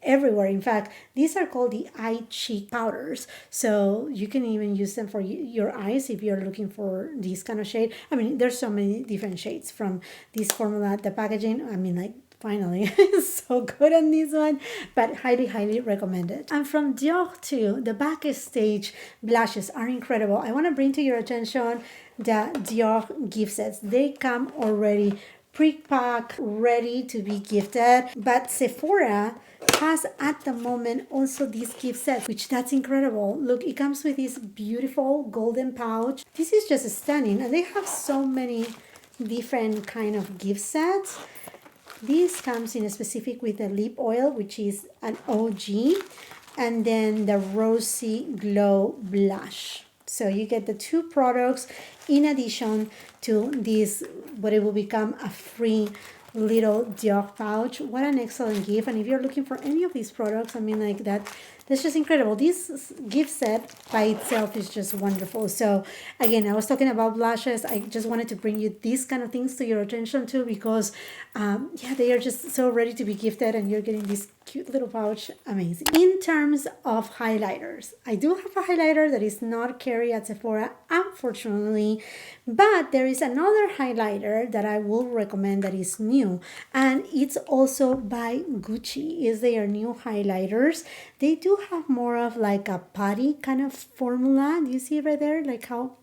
everywhere. In fact, these are called the eye cheek powders, so you can even use them for your eyes if you're looking for this kind of shade. I mean, there's so many different shades from this formula. The packaging, I mean, like, finally, so good on this one, but highly recommended. And from Dior too, the backstage blushes are incredible. I want to bring to your attention the Dior gift sets. They come already pre-packed, ready to be gifted, but Sephora has at the moment also these gift sets, which that's incredible. Look, it comes with this beautiful golden pouch. This is just stunning, and they have so many different kind of gift sets. This comes in a specific with the lip oil, which is an OG, and then the Rosy Glow Blush. So you get the two products in addition to this, what it will become a free little Dior pouch. What an excellent gift. And if you're looking for any of these products, I mean, like that's just incredible. This gift set by itself is just wonderful. So again, I was talking about blushes. I just wanted to bring you these kind of things to your attention too, because yeah, they are just so ready to be gifted, and you're getting this cute little pouch. Amazing. In terms of highlighters, I do have a highlighter that is not carried at Sephora, unfortunately, but there is another highlighter that I will recommend that is new, and it's also by Gucci. Is their new highlighters. They do have more of like a putty kind of formula. Do you see right there, like how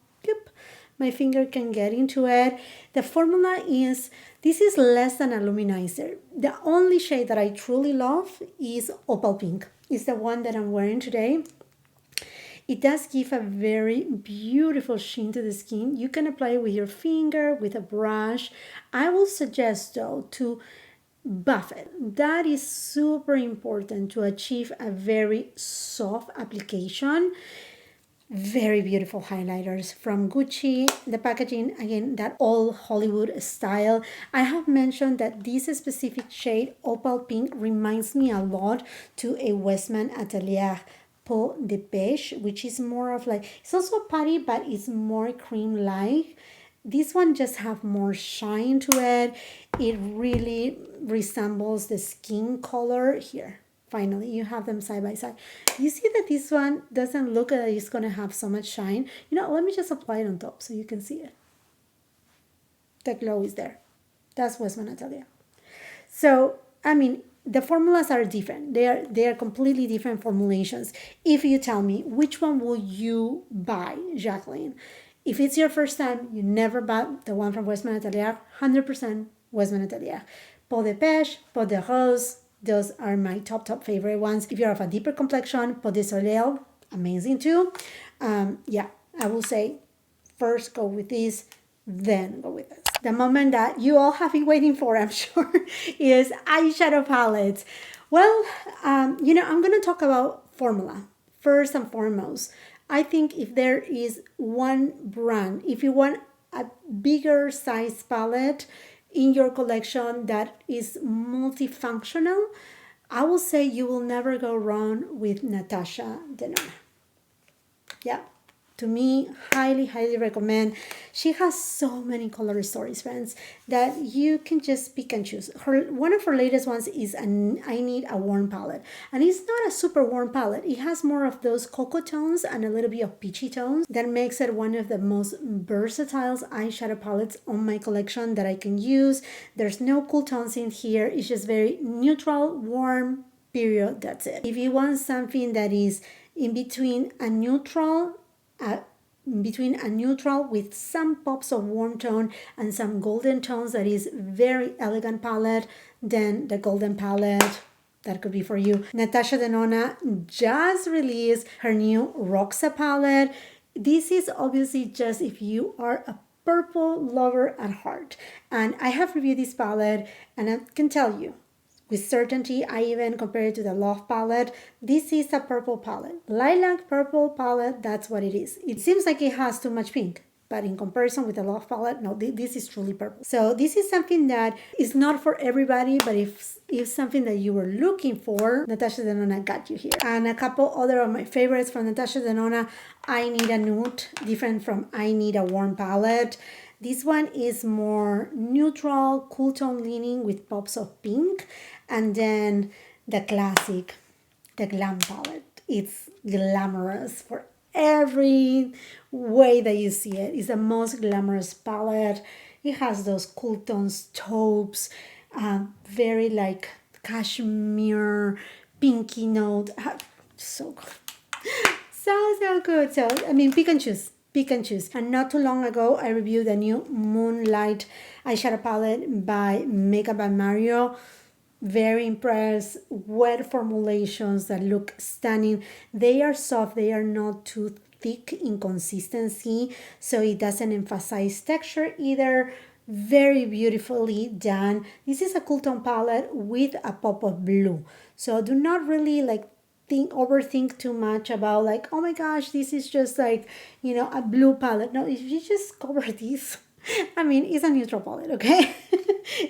my finger can get into it? The formula is, this is less than a luminizer. The only shade that I truly love is Opal Pink. It's the one that I'm wearing today. It does give a very beautiful sheen to the skin. You can apply it with your finger, with a brush. I will suggest though to buff it. That is super important to achieve a very soft application. Very beautiful highlighters from Gucci. The packaging, again, that all Hollywood style. I have mentioned that this specific shade, Opal Pink, reminds me a lot to a Westman Atelier Peau de Pêche, which is more of like, it's also putty, but it's more cream-like. This one just have more shine to it. It really resembles the skin color here. Finally, you have them side by side. You see that this one doesn't look like it's going to have so much shine. You know, let me just apply it on top so you can see it. The glow is there. That's Westman Atelier. So, I mean, the formulas are different. They are completely different formulations. If you tell me, which one will you buy, Jacqueline? If it's your first time, you never bought the one from Westman Atelier, 100% Westman Atelier. Peau de Pêche, Peau de Rose, those are my top favorite ones. If you're of a deeper complexion, Peau de Soleil, amazing too. Yeah, I will say first go with this, then go with this. The moment that you all have been waiting for, I'm sure, is eyeshadow palettes. Well, you know, I'm going to talk about formula first and foremost. I think if there is one brand, if you want a bigger size palette in your collection that is multifunctional, I will say you will never go wrong with Natasha Denona. Yeah, to me, highly recommend. She has so many color stories, friends, that you can just pick and choose. One of her latest ones is I Need a Warm palette. And it's not a super warm palette. It has more of those cocoa tones and a little bit of peachy tones. That makes it one of the most versatile eyeshadow palettes on my collection that I can use. There's no cool tones in here. It's just very neutral, warm, period. That's it. If you want something that is in between a neutral with some pops of warm tone and some golden tones, that is very elegant palette, then the golden palette, that could be for you. Natasha Denona just released her new Roxa palette. This is obviously just if you are a purple lover at heart. And I have reviewed this palette, and I can tell you with certainty, I even compare it to the Love palette. This is a purple palette. Lilac purple palette, that's what it is. It seems like it has too much pink. but in comparison with the Love palette, no, this is truly purple. So this is something that is not for everybody, but if something that you were looking for, Natasha Denona got you here. And a couple other of my favorites from Natasha Denona, I Need a Nude, different from I Need a Warm palette. This one is more neutral, cool tone leaning with pops of pink. And then the classic, the Glam palette. It's glamorous for every way that you see it. It's the most glamorous palette. It has those cool tones, taupes, very like cashmere, pinky note. So good. So good. So, I mean, pick and choose. Pick and choose. And not too long ago, I reviewed the new Moonlight eyeshadow palette by Makeup by Mario. Very impressed. Wet formulations that look stunning. They are soft. They are not too thick in consistency, so it doesn't emphasize texture either. Very beautifully done. This is a cool tone palette with a pop of blue. So do not really like overthink too much about like, oh my gosh, this is just like, a blue palette. No, if you just cover this, I mean, it's a neutral palette, okay?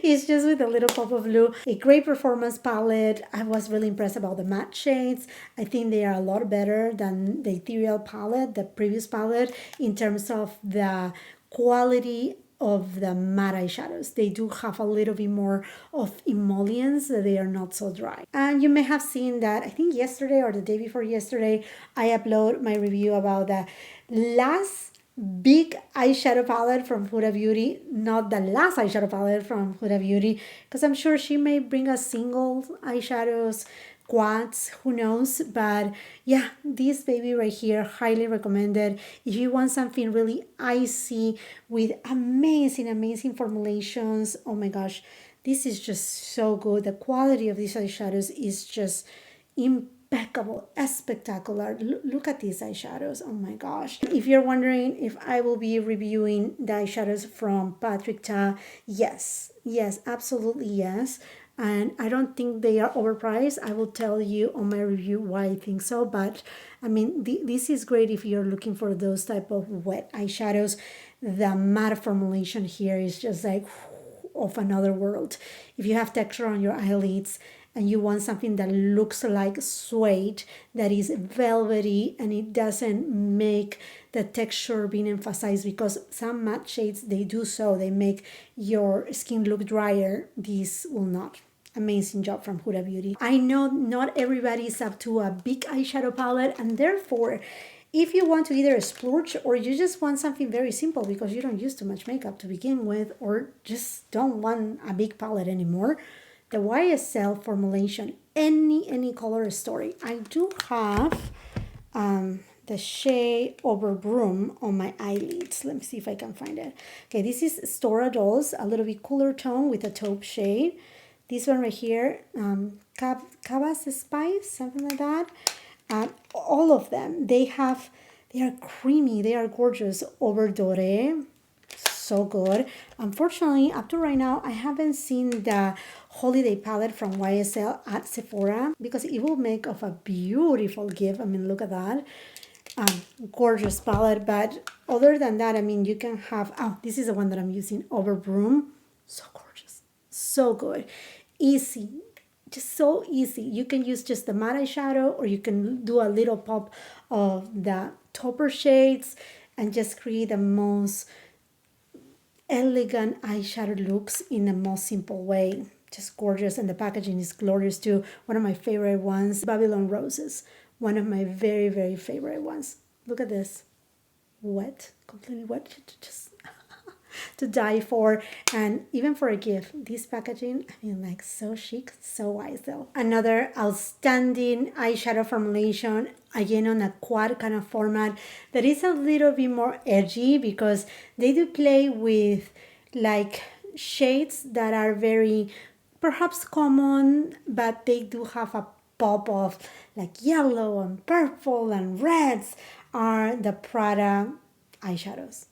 It's just with a little pop of blue. A great performance palette. I was really impressed about the matte shades. I think they are a lot better than the ethereal palette, the previous palette, in terms of the quality of the matte eyeshadows. They do have a little bit more of emollients. They are not so dry. And you may have seen that, I think yesterday or the day before yesterday, I uploaded my review about the last big eyeshadow palette from Huda Beauty, not the last eyeshadow palette from Huda Beauty, because I'm sure she may bring us single eyeshadows, quads, who knows. But yeah, this baby right here, highly recommended. If you want something really icy with amazing formulations, oh my gosh, this is just so good. The quality of these eyeshadows is just impeccable, spectacular. Look at these eyeshadows. Oh my gosh. If you're wondering if I will be reviewing the eyeshadows from Patrick Ta, yes, absolutely yes. And I don't think they are overpriced. I will tell you on my review why I think so. But I mean, this is great if you're looking for those type of wet eyeshadows. The matte formulation here is just like of another world. If you have texture on your eyelids and you want something that looks like suede, that is velvety, and it doesn't make the texture being emphasized, because some matte shades, they do so. They make your skin look drier. This will not. Amazing job from Huda Beauty. I know not everybody is up to a big eyeshadow palette, and therefore, if you want to either splurge or you just want something very simple because you don't use too much makeup to begin with, or just don't want a big palette anymore, the YSL formulation, any color story. I do have the shade Over Broom on my eyelids. Let me see if I can find it. Okay, this is Stora Dolls, a little bit cooler tone with a taupe shade. This one right here, Cabas Spice, something like that. All of them, they are creamy, they are gorgeous. Over Doré, so good. Unfortunately, up to right now, I haven't seen the holiday palette from YSL at Sephora, because it will make of a beautiful gift. I mean, look at that. Gorgeous palette. But other than that, I mean, you can have, this is the one that I'm using, Over Broom. So gorgeous, so good, easy, just so easy. You can use just the matte eyeshadow, or you can do a little pop of the tauper shades and just create the most elegant eyeshadow looks in the most simple way. Just gorgeous. And the packaging is glorious too. One of my favorite ones, Babylon Roses, one of my very favorite ones. Look at this, wet, completely wet, just to die for. And even for a gift, this packaging, I mean, like, so chic, so wise though. Another outstanding eyeshadow formulation, again on a quad kind of format, that is a little bit more edgy, because they do play with like shades that are very perhaps common, but they do have a pop of like yellow and purple and reds. Are the Prada eyeshadows.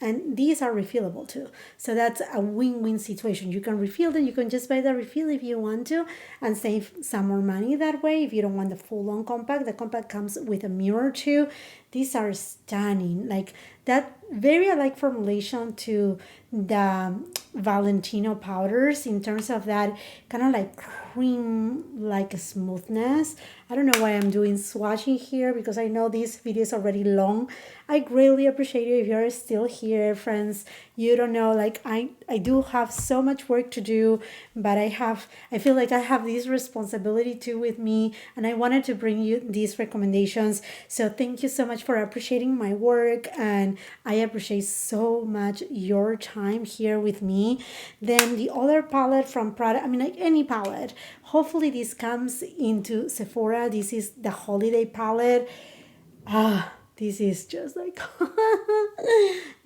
And these are refillable too. So that's a win-win situation. You can refill them. You can just buy the refill if you want to and save some more money that way. If you don't want the full-on compact, the compact comes with a mirror too. These are stunning. Like that very alike formulation to the Valentino powders in terms of that kind of like cream like smoothness. I don't know why I'm doing swatching here because I know this video is already long. I greatly appreciate you if you're still here, friends. You don't know, like I do have so much work to do, but I feel like I have this responsibility too with me, and I wanted to bring you these recommendations. So thank you so much for appreciating my work, and I appreciate so much your time here with me. Then the other palette from Prada, I mean like any palette, hopefully this comes into Sephora. This is the holiday palette. This is just like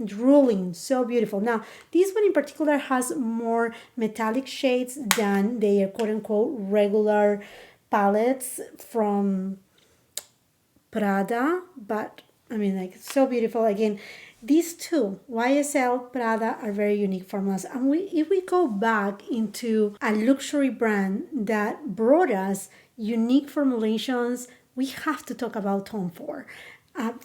drooling, so beautiful. Now, this one in particular has more metallic shades than their quote-unquote regular palettes from Prada, but I mean, like, so beautiful. Again, these two, YSL, Prada, are very unique formulas. And if we go back into a luxury brand that brought us unique formulations, we have to talk about Tom Ford.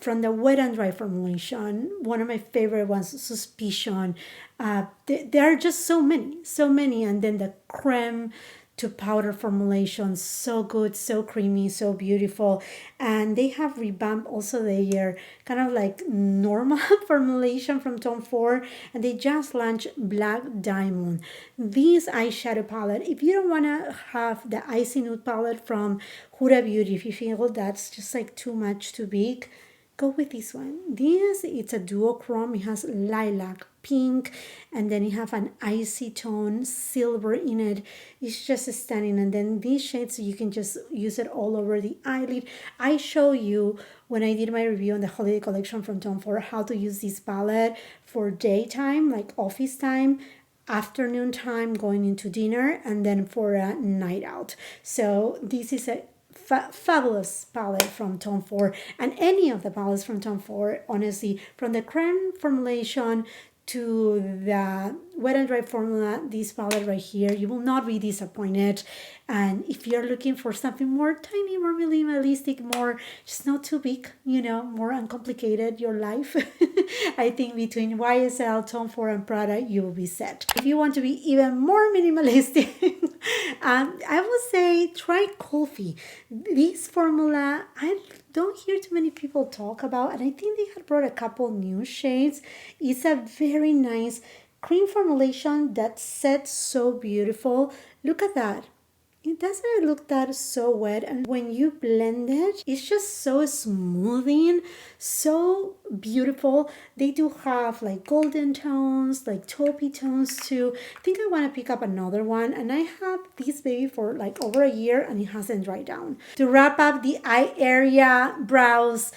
From the wet and dry formulation, one of my favorite ones, Suspicion. There are just so many. And then the creme to powder formulation, so good, so creamy, so beautiful. And they have revamped also their kind of like normal formulation from Tom Ford, and they just launched Black Diamond. This eyeshadow palette, if you don't want to have the Icy Nude palette from Huda Beauty, if you feel that's just like too much, too big, go with this one. This, it's a duochrome. It has lilac, pink, and then you have an icy tone, silver in it. It's just stunning. And then these shades, you can just use it all over the eyelid. I show you when I did my review on the holiday collection from Tom Ford how to use this palette for daytime, like office time, afternoon time, going into dinner, and then for a night out. So this is a fabulous palette from Tom Ford, and any of the palettes from Tom Ford, honestly, from the creme formulation to the wet and dry formula, this palette right here, you will not be disappointed. And if you're looking for something more tiny, more minimalistic, more just not too big, you know, more uncomplicated your life, I think between YSL, Tom Ford, and Prada, you will be set. If you want to be even more minimalistic, I would say try Kulfi. This formula, I don't hear too many people talk about, and I think they had brought a couple new shades. It's a very nice cream formulation that sets so beautiful. Look at that. It doesn't look that so wet, and when you blend it, it's just so smoothing, so beautiful. They do have like golden tones, like taupey tones too. I think I want to pick up another one, and I have this baby for like over a year and it hasn't dried down. To wrap up the eye area, brows,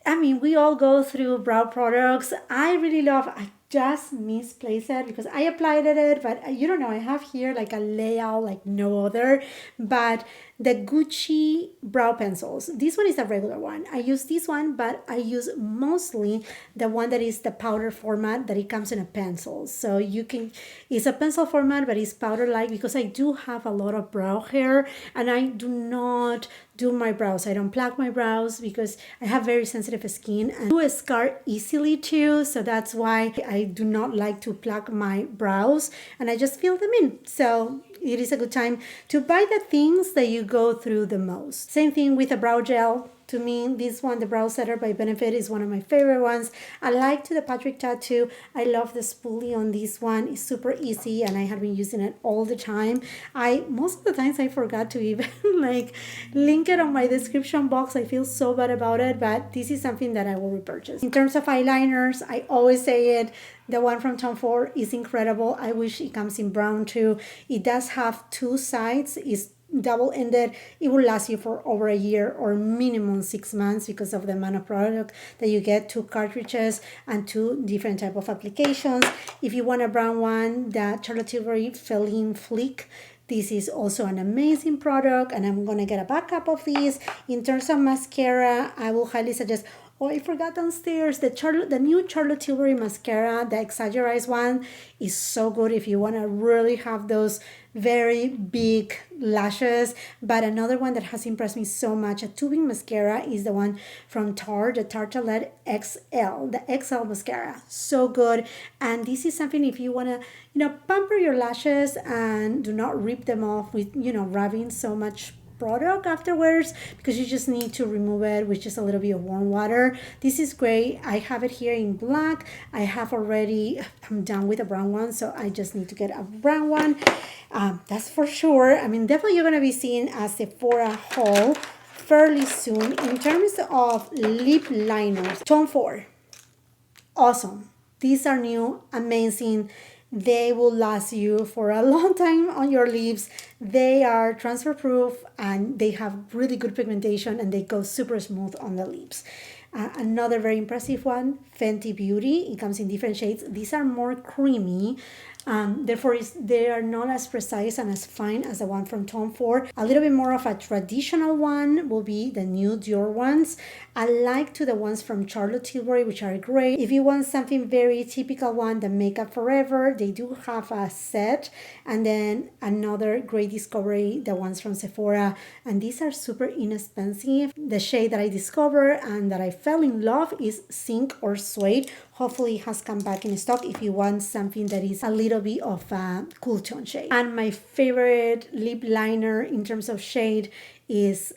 I mean, we all go through brow products. I really love, I just misplaced it because I applied it, but you don't know, I have here like a layout like no other, but the Gucci brow pencils. This one is a regular one. I use this one, but I use mostly the one that is the powder format that it comes in a pencil. So you can, it's a pencil format, but it's powder-like because I do have a lot of brow hair and I do not do my brows. I don't pluck my brows because I have very sensitive skin and do scar easily too. So that's why I do not like to pluck my brows and I just fill them in. So it is a good time to buy the things that you go through the most. Same thing with a brow gel. To me, this one, the Brow Setter by Benefit, is one of my favorite ones. I like the Patrick Tattoo. I love the spoolie on this one. It's super easy and I have been using it all the time. Most of the times I forgot to even like link it on my description box. I feel so bad about it, but this is something that I will repurchase. In terms of eyeliners, I always say it, the one from Tom Ford is incredible. I wish it comes in brown too. It does have two sides. It's double-ended. It will last you for over a year or minimum 6 months because of the amount of product that you get, 2 cartridges and 2 different type of applications. If you want a brown one, the Charlotte Tilbury Feline Flick, this is also an amazing product and I'm gonna get a backup of these. In terms of mascara, I will highly suggest Oh, I forgot downstairs. The new Charlotte Tilbury mascara, the exaggerated one, is so good if you want to really have those very big lashes. But another one that has impressed me so much, a tubing mascara, is the one from Tarte, the Tartelette XL, the XL mascara. So good. And this is something if you want to, pamper your lashes and do not rip them off with, rubbing so much product afterwards, because you just need to remove it with just a little bit of warm water. This is great. I have it here in black. I'm done with the brown one, so I just need to get a brown one. That's for sure. I mean, definitely you're going to be seeing a Sephora haul fairly soon. In terms of lip liners, Tom Ford, awesome. These are new, amazing. They will last you for a long time on your lips. They are transfer proof and they have really good pigmentation and they go super smooth on the lips. Another very impressive one, Fenty Beauty. It comes in different shades. These are more creamy. Therefore, they are not as precise and as fine as the one from Tom Ford. A little bit more of a traditional one will be the new Dior ones. I like the ones from Charlotte Tilbury, which are great. If you want something very typical one, the Makeup Forever, they do have a set. And then another great discovery, the ones from Sephora. And these are super inexpensive. The shade that I discovered and that I fell in love is Zinc or Suede. Hopefully it has come back in stock if you want something that is a little bit of a cool tone shade. And my favorite lip liner in terms of shade is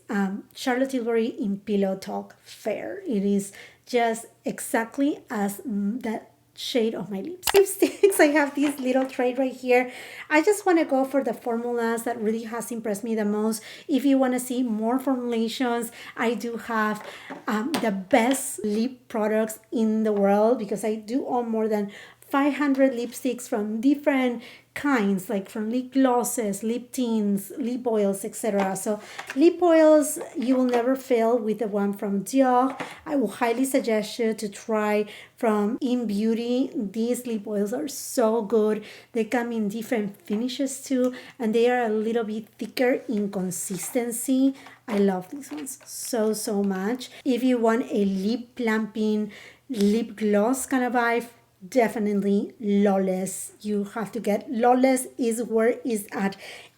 Charlotte Tilbury in Pillow Talk Fair. It is just exactly as that shade of my lips. Lipsticks, I have this little tray right here. I just want to go for the formulas that really has impressed me the most. If you want to see more formulations, I do have the best lip products in the world, because I do own more than 500 lipsticks from different kinds, like from lip glosses, lip tints, lip oils, etc. So lip oils, you will never fail with the one from Dior. I will highly suggest you to try from In Beauty. These lip oils are so good. They come in different finishes too, and they are a little bit thicker in consistency. I love these ones so much. If you want a lip plumping lip gloss kind of vibe, definitely Lawless. You have to get Lawless is where is at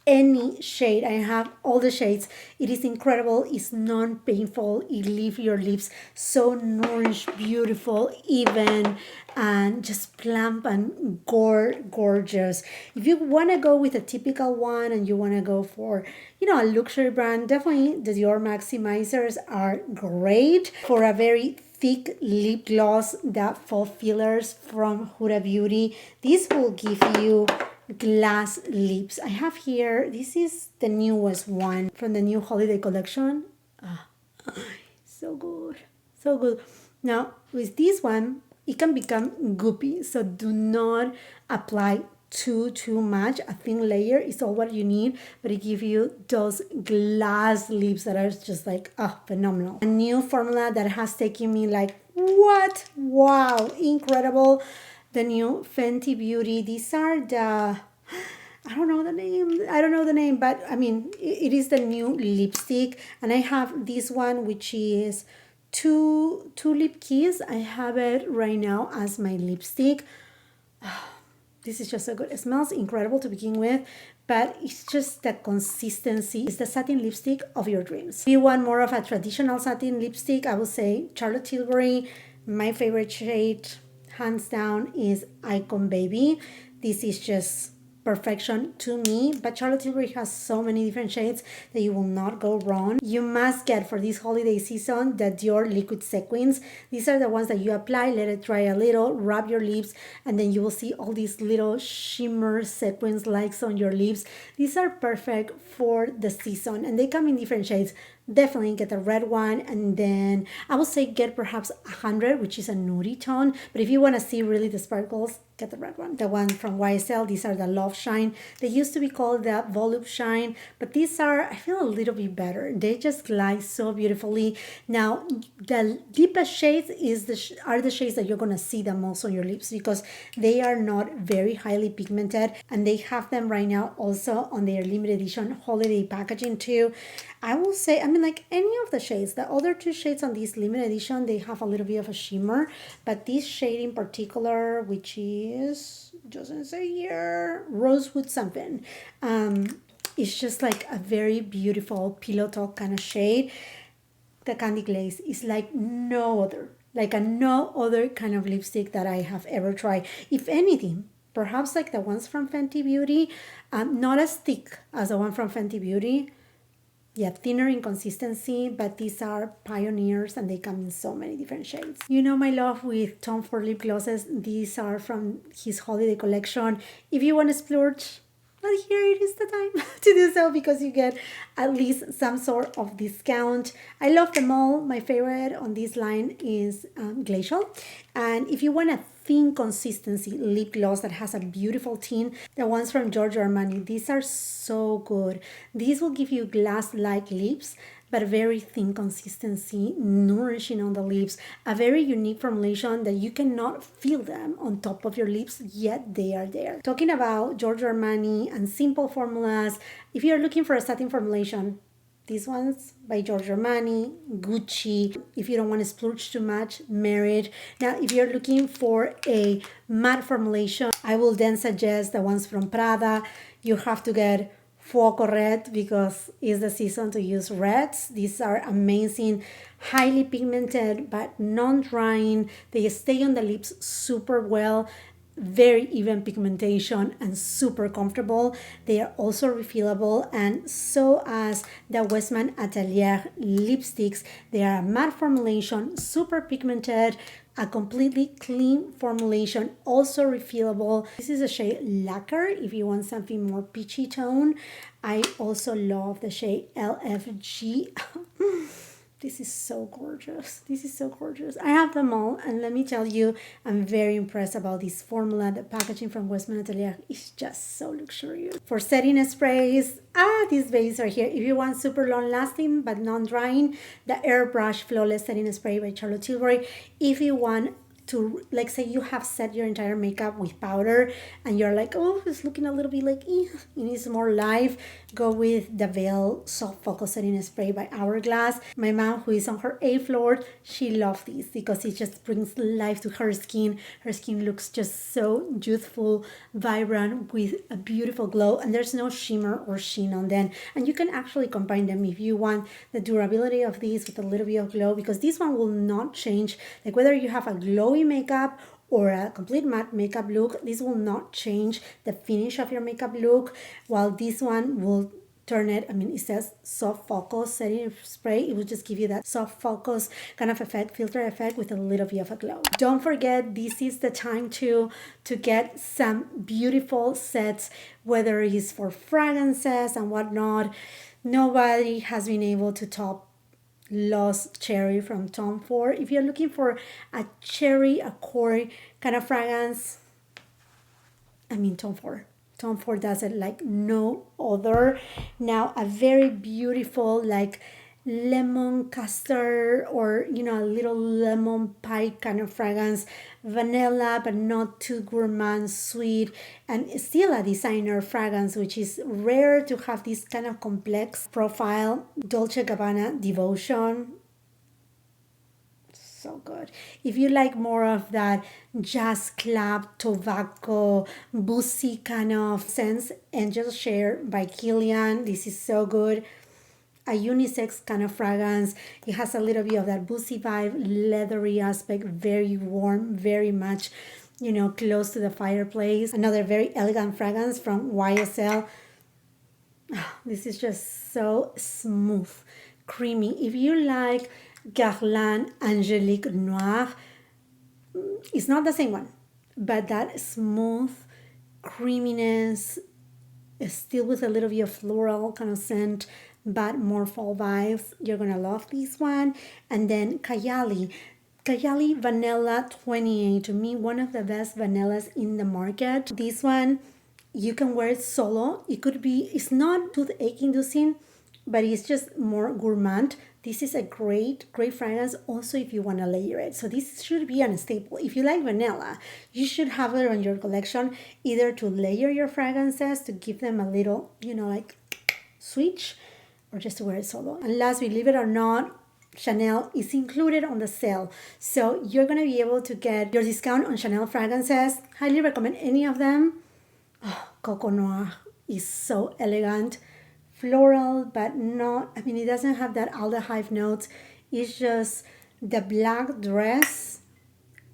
any shade. I have all the shades. It is incredible. It's non-painful. It leaves your lips so nourished, beautiful, even, and just plump and gorgeous. If you want to go with a typical one and you want to go for, a luxury brand, definitely the Dior Maximizers are great. For a very thick lip gloss, that faux fillers from Huda Beauty, this will give you glass lips. I have here, this is the newest one from the new holiday collection. So good. Now with this one, it can become goopy, so do not apply too much. A thin layer is all what you need, but it gives you those glass lips that are just like phenomenal. A new formula that has taken me like, what? Wow, incredible. The new Fenty Beauty. These are the, I don't know the name, but I mean, it is the new lipstick. And I have this one, which is Tulip Kiss. I have it right now as my lipstick. This is just so good. It smells incredible to begin with, but it's just the consistency. It's the satin lipstick of your dreams. If you want more of a traditional satin lipstick, I would say Charlotte Tilbury. My favorite shade, hands down, is Icon Baby. This is just perfection to me, but Charlotte Tilbury has so many different shades that you will not go wrong. You must get for this holiday season the Dior Liquid Sequins. These are the ones that you apply, let it dry a little, rub your lips, and then you will see all these little shimmer sequins likes on your lips. These are perfect for the season and they come in different shades. Definitely get the red one, and then I would say get perhaps 100, which is a nudie tone. But if you want to see really the sparkles, get the red one. The one from YSL, these are the Love Shine. They used to be called the Volume Shine, but these are, I feel, a little bit better. They just glide so beautifully. Now, the deepest shades are the shades that you're going to see the most on your lips, because they are not very highly pigmented, and they have them right now also on their limited edition holiday packaging too. I will say, mean, like any of the shades. The other two shades on this limited edition, they have a little bit of a shimmer, but this shade in particular, which is, doesn't say here, rosewood something, it's just like a very beautiful pillow talk kind of shade. The Candy Glaze is like no other, like a no other kind of lipstick that I have ever tried. If anything, perhaps like the ones from Fenty Beauty, not as thick as the one from Fenty Beauty. Yeah, thinner in consistency, but these are pioneers and they come in so many different shades. You know my love with Tom Ford lip glosses. These are from his holiday collection. If you want to splurge, but here it is the time to do so because you get at least some sort of discount. I love them all. My favorite on this line is Glacial. And if you want a thin consistency lip gloss that has a beautiful tint, the ones from Giorgio Armani, these are so good. These will give you glass-like lips, but very thin consistency, nourishing on the lips, a very unique formulation that you cannot feel them on top of your lips, yet they are there. Talking about Giorgio Armani and simple formulas, if you're looking for a satin formulation, these ones by Giorgio Armani, Gucci. If you don't want to splurge too much, Merit. Now, if you're looking for a matte formulation, I will then suggest the ones from Prada. You have to get Fuoco Red because it's the season to use reds. These are amazing, highly pigmented but non-drying. They stay on the lips super well. Very even pigmentation and super comfortable. They are also refillable, and so as the Westman Atelier lipsticks. They are a matte formulation, super pigmented, a completely clean formulation, also refillable. This is a shade Lacquer if you want something more peachy tone. I also love the shade LFG. This is so gorgeous. This is so gorgeous. I have them all, and let me tell you, I'm very impressed about this formula. The packaging from Westman Atelier is just so luxurious. For setting sprays, these bases are here. If you want super long lasting but non-drying, the Airbrush Flawless Setting Spray by Charlotte Tilbury. If you want to, like, say you have set your entire makeup with powder and you're like, oh, it's looking a little bit like it needs more life, go with the Veil Soft Focus Setting Spray by Hourglass. My mom, who is on her 8th floor, she loves these because it just brings life to her skin. Her skin looks just so youthful, vibrant, with a beautiful glow, and there's no shimmer or sheen on them. And you can actually combine them if you want the durability of these with a little bit of glow, because this one will not change. Like whether you have a glowy makeup or a complete matte makeup look, this will not change the finish of your makeup look, while this one will turn it. I mean, it says soft focus setting spray. It will just give you that soft focus kind of effect, filter effect with a little bit of a glow. Don't forget, this is the time to get some beautiful sets, whether it is for fragrances and whatnot. Nobody has been able to top Lost Cherry from Tom Ford. If you're looking for a cherry accord kind of fragrance, I mean, Tom Ford does it like no other. Now, a very beautiful, like lemon custard, or you know, a little lemon pie kind of fragrance, vanilla but not too gourmand sweet, and still a designer fragrance, which is rare to have this kind of complex profile. Dolce & Gabbana Devotion, so good. If you like more of that jazz club, tobacco, boozy kind of sense, Angel Share by Kilian, this is so good. A unisex kind of fragrance. It has a little bit of that boozy vibe, leathery aspect, very warm, very much, you know, close to the fireplace. Another very elegant fragrance from YSL. This is just so smooth, creamy. If you like Guerlain Angelique Noir, it's not the same one, but that smooth creaminess, still with a little bit of floral kind of scent, but more fall vibes. You're gonna love this one. And then Kayali Vanilla 28, to me one of the best vanillas in the market. This one you can wear it solo. It's not toothache inducing, but it's just more gourmand. This is a great fragrance also if you want to layer it. So this should be a staple. If you like vanilla, you should have it on your collection, either to layer your fragrances, to give them a little, you know, like switch, or just to wear it solo. And last, believe it or not, Chanel is included on the sale. So you're going to be able to get your discount on Chanel fragrances. Highly recommend any of them. Oh, Coco Noir is so elegant. Floral, but not, I mean, it doesn't have that aldehyde notes. It's just the black dress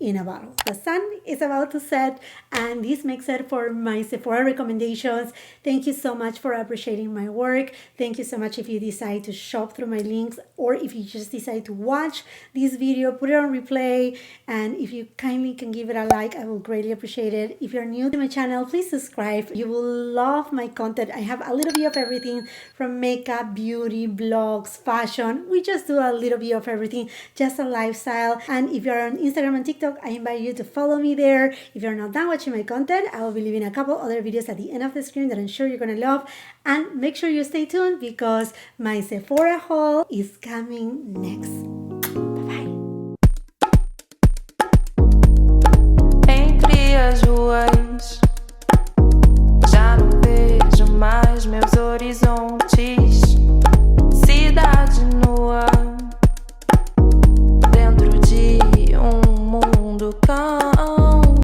in a bottle. The sun is about to set, and this makes it for my Sephora recommendations. Thank you so much for appreciating my work. Thank you so much if you decide to shop through my links, or if you just decide to watch this video, put it on replay, and if you kindly can give it a like, I will greatly appreciate it. If you're new to my channel, please subscribe. You will love my content. I have a little bit of everything from makeup, beauty, blogs, fashion. We just do a little bit of everything, just a lifestyle. And if you're on Instagram and TikTok, I invite you to follow me there. If you're not done watching my content, I will be leaving a couple other videos at the end of the screen that I'm sure you're gonna love. And make sure you stay tuned because my Sephora haul is coming next. Bye-bye. Entre as ruas, já não vejo mais meus horizontes. Cidade nua, dentro de mundo